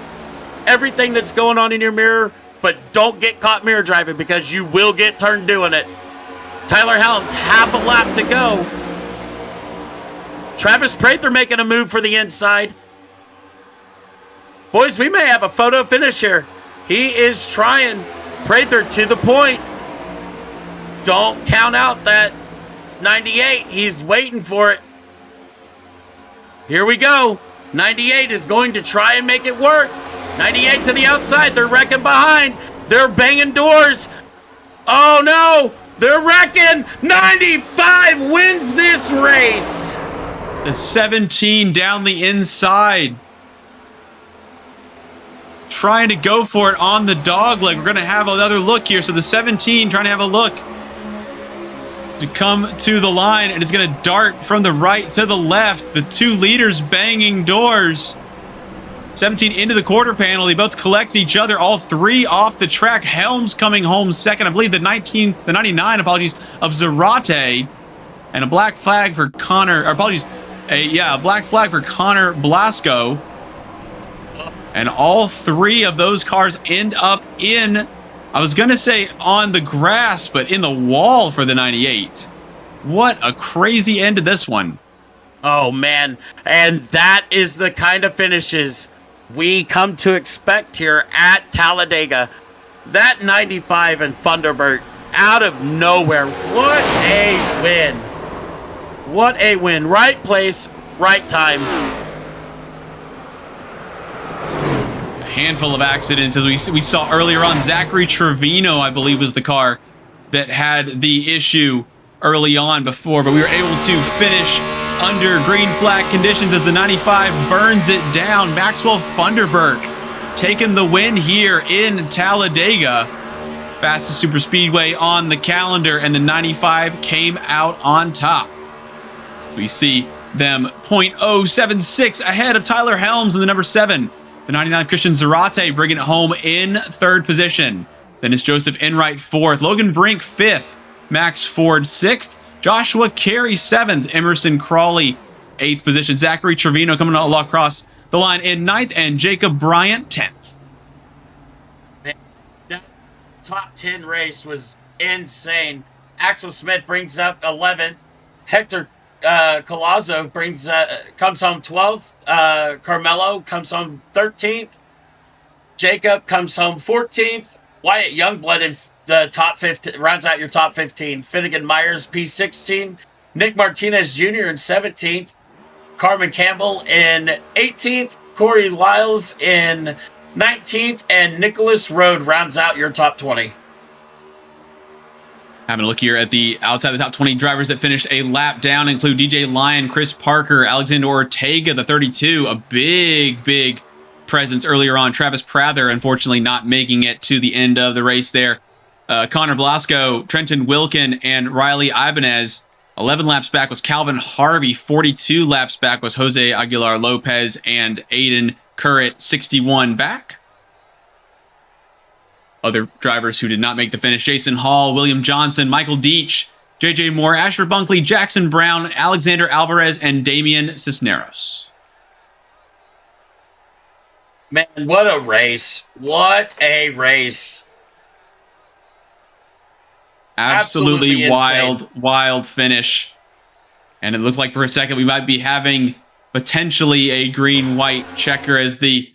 everything that's going on in your mirror, but don't get caught mirror driving, because you will get turned doing it. Tyler Helms, half a lap to go. Travis Prather making a move for the inside. Boys, we may have a photo finish here. He is trying. Prather to the point. Don't count out that 98. He's waiting for it. Here we go. 98 is going to try and make it work. 98 to the outside. They're wrecking behind. They're banging doors. Oh, no. They're wrecking. 95 wins this race. The 17 down the inside. Trying to go for it on the dog leg. We're going to have another look here. So the 17 trying to have a look to come to the line, and it's going to dart from the right to the left. The 2 leaders banging doors. 17 into the quarter panel. They both collect each other. All 3 off the track. Helms coming home second. I believe the 99, apologies, of Zarate. And a black flag for Connor, or apologies, a black flag for Connor Blasco. And all 3 of those cars end up in, I was going to say on the grass, but in the wall for the 98. What a crazy end to this one. Oh, man. And that is the kind of finishes we come to expect here at Talladega. That 95 and Thunderbird out of nowhere. What a win. What a win. Right place, right time. Handful of accidents, as we saw earlier on. Zachary Trevino, I believe, was the car that had the issue early on before, but we were able to finish under green flag conditions as the 95 burns it down. Maxwell Funderburk taking the win here in Talladega. Fastest super speedway on the calendar, and the 95 came out on top. We see them 0.076 ahead of Tyler Helms in the number 7. The 99 Christian Zarate bringing it home in 3rd position. Then it's Joseph Enright 4th. Logan Brink 5th. Max Ford 6th. Joshua Carey 7th. Emerson Crawley 8th position. Zachary Trevino coming all across the line in 9th. And Jacob Bryant 10th. That top 10 race was insane. Axel Smith brings up 11th. Hector Colazzo comes home 12th. Carmelo comes home 13th. Jacob comes home 14th. Wyatt Youngblood in the top 15 rounds out your top 15. Finnegan Myers P16. Nick Martinez Jr. in 17th. Carmen Campbell in 18th. Corey Lyles in 19th. And Nicholas Rode rounds out your top 20. Having a look here at the outside of the top 20 drivers that finished a lap down include DJ Lyon, Chris Parker, Alexander Ortega, the 32, a big presence earlier on. Travis Prather, unfortunately, not making it to the end of the race there. Connor Blasco, Trenton Wilkin, and Riley Ibanez. 11 laps back was Calvin Harvey. 42 laps back was Jose Aguilar Lopez and Aiden Currit, 61 back. Other drivers who did not make the finish: Jason Hall, William Johnson, Michael Deach, JJ Moore, Asher Bunkley, Jackson Brown, Alexander Alvarez, and Damian Cisneros. Man, what a race. What a race. Absolutely wild finish. And it looked like for a second we might be having potentially a green-white checker as the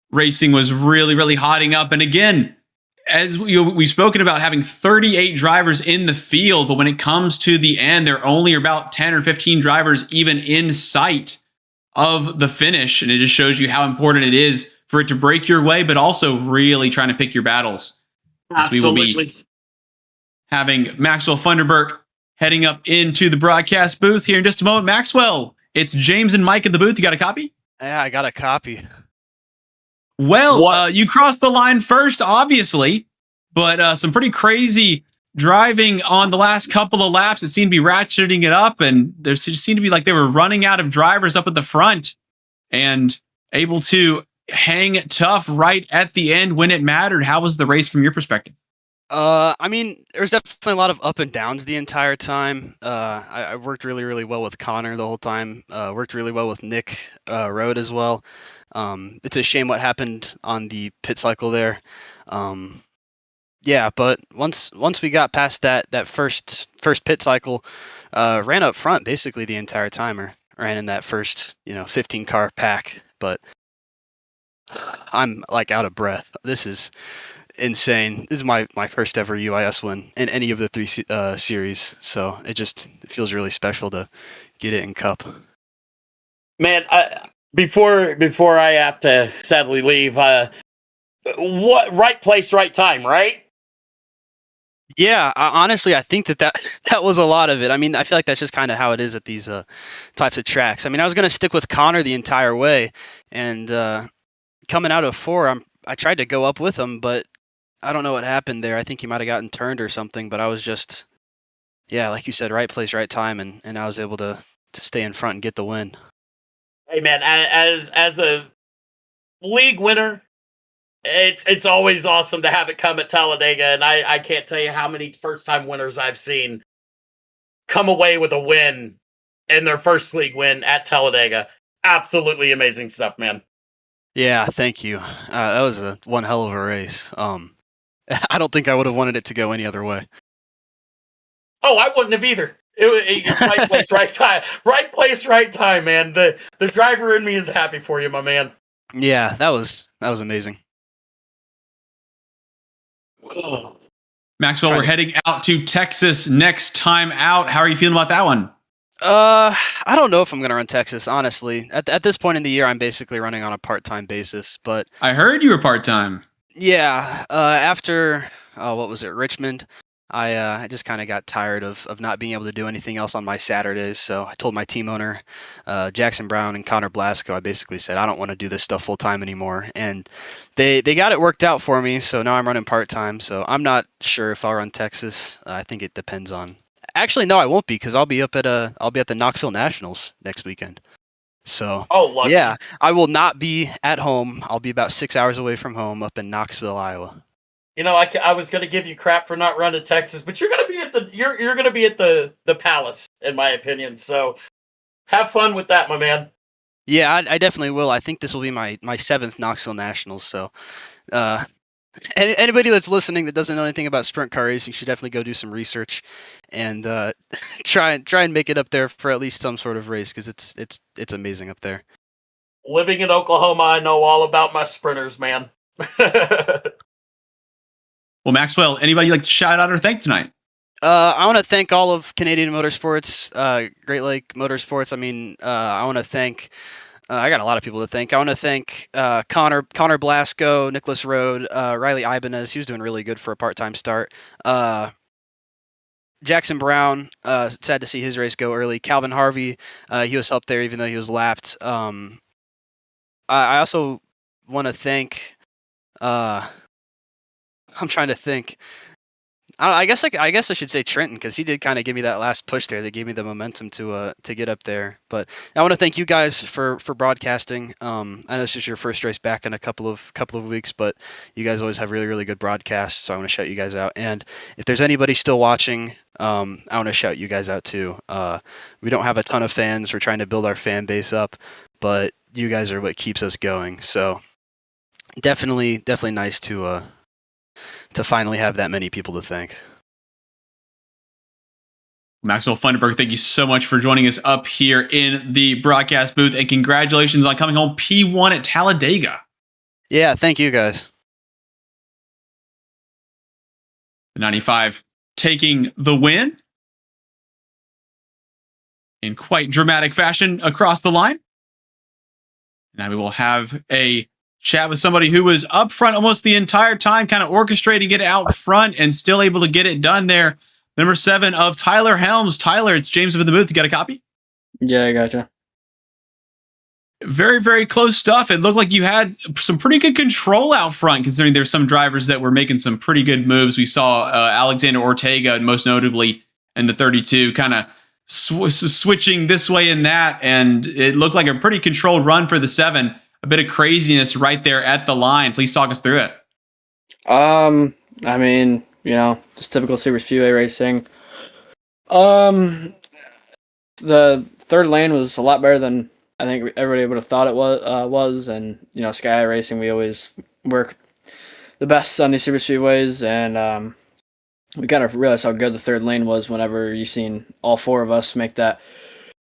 racing was really hotting up. And again, as we've spoken about having 38 drivers in the field, but when it comes to the end, there are only about 10 or 15 drivers even in sight of the finish. And it just shows you how important it is for it to break your way, but also really trying to pick your battles. Absolutely. We will be having Maxwell Funderburk heading up into the broadcast booth here in just a moment. Maxwell, it's James and Mike in the booth. You got a copy? Yeah, I got a copy. Well, you crossed the line first, obviously, but some pretty crazy driving on the last couple of laps. It seemed to be ratcheting it up, and there seemed to be like they were running out of drivers up at the front and able to hang tough right at the end when it mattered. How was the race from your perspective? I mean, there's definitely a lot of up and downs the entire time. I worked really well with Connor the whole time. Worked really well with Nick Rode as well. It's a shame what happened on the pit cycle there. Yeah, but once we got past that first pit cycle, ran up front basically the entire time, or ran in that first 15 car pack. But I'm like out of breath. This is insane. This is my first ever UIS win in any of the three series, so it feels really special to get it in Cup. Man, before I have to sadly leave, what right place, right time, right? Yeah, honestly, I think that was a lot of it. I mean, I feel like that's just kind of how it is at these types of tracks. I mean, I was going to stick with Connor the entire way, and coming out of 4, I tried to go up with him, but I don't know what happened there. I think he might have gotten turned or something, but I was just, like you said, right place, right time, and I was able to stay in front and get the win. Hey man, as a league winner, it's always awesome to have it come at Talladega, and I can't tell you how many first-time winners I've seen come away with a win in their first league win at Talladega. Absolutely amazing stuff, man. Yeah, thank you. That was one hell of a race. I don't think I would have wanted it to go any other way. Oh, I wouldn't have either. Right place, right time. Right place, right time, man. The driver in me is happy for you, my man. Yeah, that was amazing. Maxwell, we're heading out to Texas next time out. How are you feeling about that one? I don't know if I'm going to run Texas, honestly. At this point in the year, I'm basically running on a part-time basis, but I heard you were part-time. Yeah, after what was it, Richmond, I just kind of got tired of not being able to do anything else on my Saturdays, so I told my team owner, Jackson Brown and Connor Blasco, I basically said, I don't want to do this stuff full-time anymore, and they got it worked out for me, so now I'm running part-time, so I'm not sure if I'll run Texas. I think it depends on... Actually, no, I won't be, because I'll be at the Knoxville Nationals next weekend. So, lucky. Yeah, I will not be at home. I'll be about 6 hours away from home up in Knoxville, Iowa. You know, I was going to give you crap for not running Texas, but you're going to be at the Palace, in my opinion. So, have fun with that, my man. Yeah, I definitely will. I think this will be my 7th Knoxville Nationals. So, Anybody that's listening that doesn't know anything about sprint car racing should definitely go do some research and try and make it up there for at least some sort of race, because it's amazing up there. Living in Oklahoma, I know all about my sprinters, man. Well, Maxwell, anybody you'd like to shout out or thank tonight? I want to thank all of Canadian Motorsports, Great Lake Motorsports. I mean, I want to thank. I got a lot of people to thank. I want to thank Connor Blasco, Nicholas Rode, Riley Ibanez. He was doing really good for a part-time start. Jackson Brown, sad to see his race go early. Calvin Harvey, he was up there even though he was lapped. I also want to thank. I'm trying to think. I guess I should say Trenton, because he did kind of give me that last push there that gave me the momentum to get up there. But I want to thank you guys for broadcasting. I know this is your first race back in a couple of weeks, but you guys always have really good broadcasts, so I want to shout you guys out. And if there's anybody still watching, I want to shout you guys out too. We don't have a ton of fans. We're trying to build our fan base up, but you guys are what keeps us going. So definitely nice to finally have that many people to thank. Maxwell Funderburg, thank you so much for joining us up here in the broadcast booth, and congratulations on coming home P1 at Talladega. Yeah, thank you guys. The 95 taking the win in quite dramatic fashion across the line. Now we will have a chat with somebody who was up front almost the entire time, kind of orchestrating it out front and still able to get it done there. Number 7 of Tyler Helms. Tyler, it's James up in the booth. You got a copy? Yeah, I gotcha. Very close stuff. It looked like you had some pretty good control out front, considering there's some drivers that were making some pretty good moves. We saw Alexander Ortega, most notably in the 32, kind of switching this way and that, and it looked like a pretty controlled run for the 7. A bit of craziness right there at the line. Please talk us through it. I mean, just typical super speedway racing. The third lane was a lot better than I think everybody would have thought it was, and Sky Racing, we always work the best on these super speedways, and we kind of realized how good the third lane was whenever you seen all 4 of us make that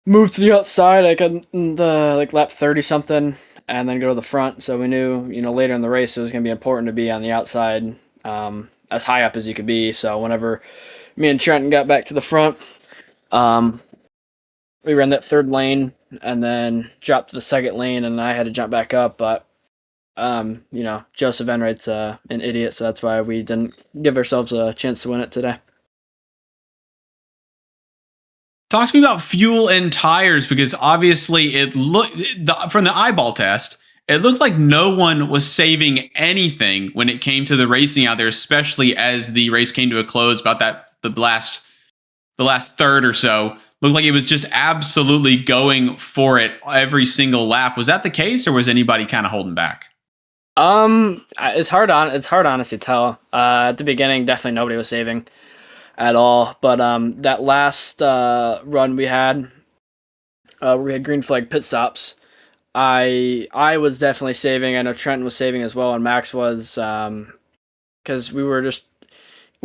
move to the outside, like lap 30 something, and then go to the front. So we knew, later in the race it was going to be important to be on the outside, as high up as you could be. So whenever me and Trenton got back to the front, we ran that third lane and then dropped to the second lane, and I had to jump back up. But Joseph Enright's an idiot, so that's why we didn't give ourselves a chance to win it today. Talk to me about fuel and tires, because obviously it looked from the eyeball test, it looked like no one was saving anything when it came to the racing out there, especially as the race came to a close about the last third or so. Looked like it was just absolutely going for it every single lap. Was that the case, or was anybody kind of holding back? It's hard honestly to tell. At the beginning, definitely nobody was saving at all. But that last run we had green flag pit stops, I was definitely saving. I know Trenton was saving as well, and Max was, because we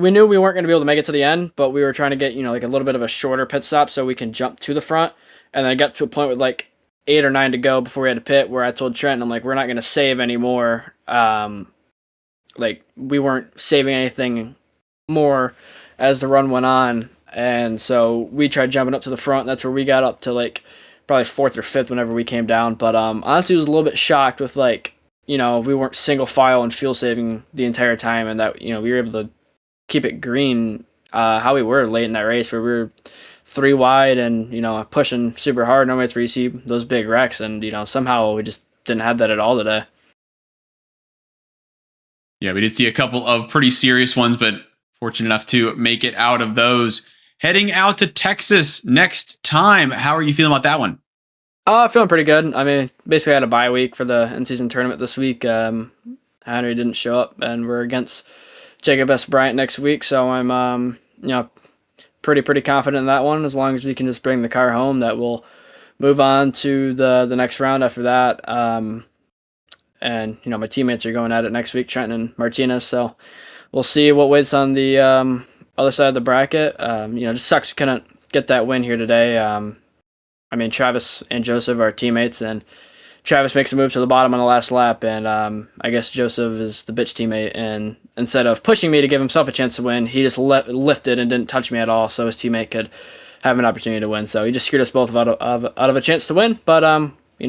knew we weren't going to be able to make it to the end, but we were trying to get, like a little bit of a shorter pit stop so we can jump to the front. And then I got to a point with like 8 or 9 to go before we had to pit, where I told Trenton, I'm like, we're not going to save anymore. Like, we weren't saving anything more as the run went on. And so we tried jumping up to the front, and that's where we got up to like probably 4th or 5th whenever we came down. But honestly, I was a little bit shocked with we weren't single file and fuel saving the entire time, and that, we were able to keep it green how we were late in that race, where we were 3 wide and, pushing super hard. Normally it's where you see those big wrecks, and, somehow we just didn't have that at all today. Yeah, we did see a couple of pretty serious ones, but fortunate enough to make it out of those. Heading out to Texas next time. How are you feeling about that one? Feeling pretty good. I mean, basically I had a bye week for the in-season tournament this week. Henry didn't show up, and we're against Jacob S. Bryant next week, so I'm pretty confident in that one. As long as we can just bring the car home, that we'll move on to the next round after that. and my teammates are going at it next week, Trenton and Martinez. So we'll see what waits on the other side of the bracket. Just sucks we couldn't get that win here today. Travis and Joseph are teammates, and Travis makes a move to the bottom on the last lap, and I guess Joseph is the bitch teammate, and instead of pushing me to give himself a chance to win, he just lifted and didn't touch me at all, so his teammate could have an opportunity to win. So he just screwed us both out of a chance to win. But we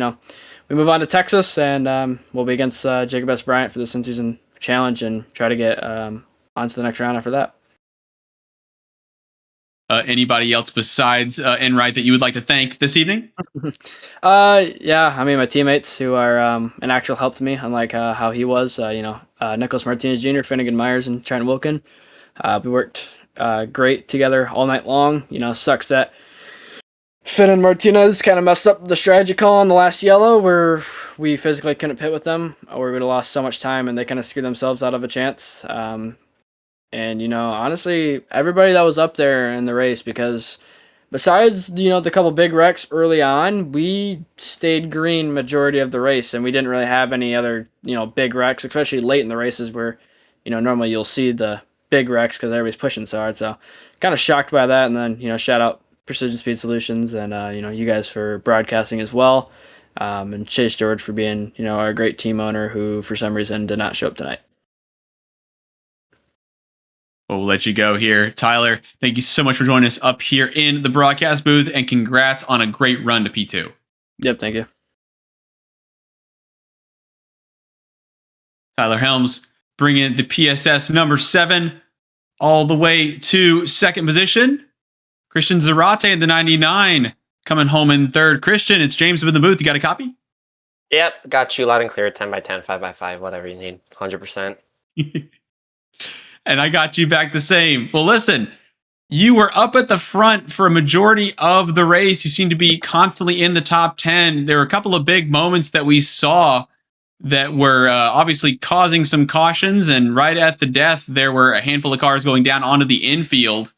move on to Texas, and we'll be against Jacob S. Bryant for the in-season challenge, and try to get on to the next round after that. Anybody else besides Enright that you would like to thank this evening? My teammates who are an actual help to me, unlike how he was. Nicholas Martinez Jr., Finnegan Myers, and Trent Wilkin. We worked great together all night long. Sucks that Finn and Martinez kind of messed up the strategy call on the last yellow, where we physically couldn't pit with them, or we would have lost so much time, and they kind of screwed themselves out of a chance. Honestly, everybody that was up there in the race, because besides, the couple big wrecks early on, we stayed green majority of the race, and we didn't really have any other, big wrecks, especially late in the races where, normally you'll see the big wrecks because everybody's pushing so hard. So kind of shocked by that. And then, shout out Precision Speed Solutions and, you guys for broadcasting as well. And Chase George for being, our great team owner who, for some reason, did not show up tonight. We'll let you go here. Tyler, thank you so much for joining us up here in the broadcast booth, and congrats on a great run to P2. Yep, thank you. Tyler Helms bringing the PSS number 7 all the way to second position. Christian Zarate in the 99 coming home in third. Christian, it's James with the booth. You got a copy? Yep, got you loud and clear. 10x10, 5x5, whatever you need. 100%. And I got you back the same. Well, listen, you were up at the front for a majority of the race. You seem to be constantly in the top 10. There were a couple of big moments that we saw that were obviously causing some cautions. And right at the death, there were a handful of cars going down onto the infield,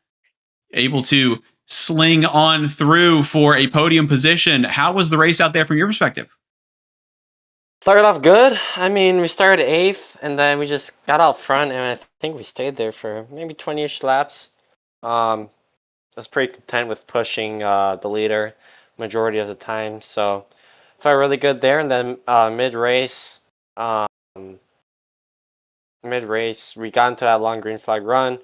able to sling on through for a podium position. How was the race out there from your perspective? Started off good. We started 8th, and then we just got out front, and I think we stayed there for maybe 20-ish laps. I was pretty content with pushing the leader majority of the time, so felt really good there. And then mid-race, we got into that long green flag run,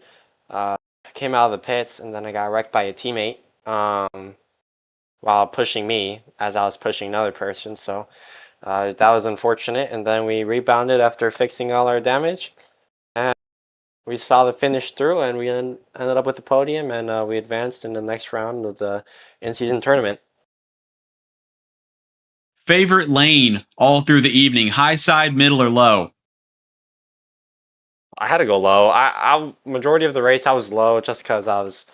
came out of the pits, and then I got wrecked by a teammate while pushing me as I was pushing another person, so that was unfortunate. And then we rebounded after fixing all our damage, and we saw the finish through, and we ended up with the podium, and we advanced in the next round of the in-season tournament. Favorite lane all through the evening, high side, middle, or low? I had to go low. I majority of the race I was low just because I was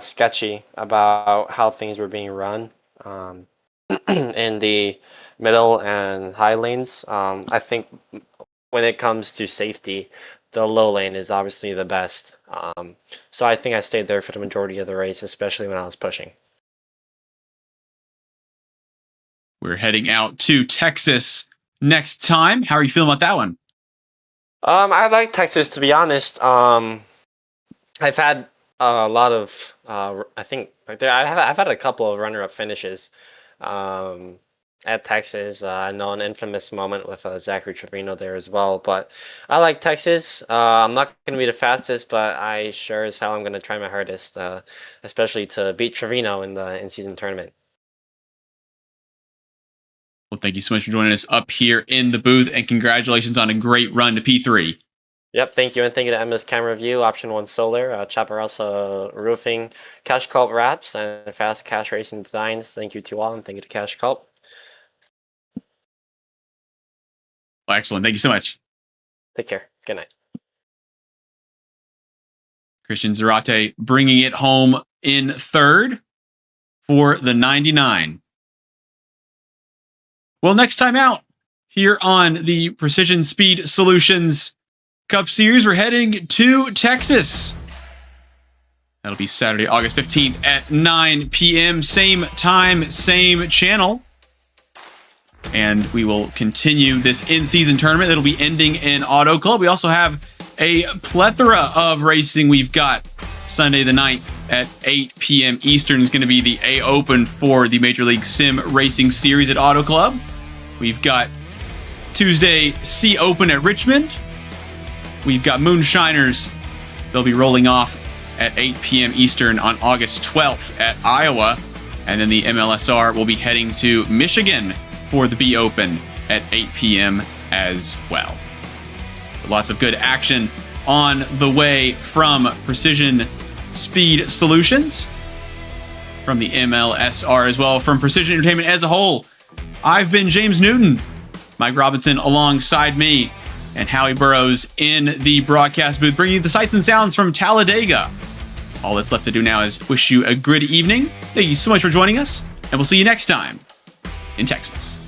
sketchy about how things were being run in the middle and high lanes. I think when it comes to safety, the low lane is obviously the best. So I think I stayed there for the majority of the race, especially when I was pushing. We're heading out to Texas next time. How are you feeling about that one? I like Texas, to be honest. I've had a lot of, I've had a couple of runner-up finishes at Texas. I know an infamous moment with Zachary Trevino there as well. But I like Texas. I'm not going to be the fastest, but I sure as hell I'm going to try my hardest, especially to beat Trevino in the in-season tournament. Well, thank you so much for joining us up here in the booth, and congratulations on a great run to P3. Yep, thank you, and thank you to MS Camera View, Option 1 Solar, Chaparrasa Roofing, Cash Culp Wraps, and Fast Cash Racing Designs. Thank you to all, and thank you to Cash Culp. Well, excellent. Thank you so much. Take care. Good night. Christian Zarate bringing it home in third for the 99. Well, next time out here on the Precision Speed Solutions Cup Series, we're heading to Texas. That'll be Saturday, August 15th at 9 p.m. Same time, same channel. And we will continue this in-season tournament that'll be ending in Auto Club. We also have a plethora of racing. We've got Sunday the 9th at 8 p.m. Eastern is going to be the A Open for the Major League Sim Racing Series at Auto Club. We've got Tuesday C Open at Richmond. We've got Moonshiners. They'll be rolling off at 8 p.m. Eastern on August 12th at Iowa. And then the MLSR will be heading to Michigan for the B Open at 8 p.m. as well. Lots of good action on the way from Precision Speed Solutions, from the MLSR as well, from Precision Entertainment as a whole. I've been James Newton, Mike Robinson alongside me, and Howie Burrows in the broadcast booth, bringing you the sights and sounds from Talladega. All that's left to do now is wish you a good evening. Thank you so much for joining us, and we'll see you next time in Texas.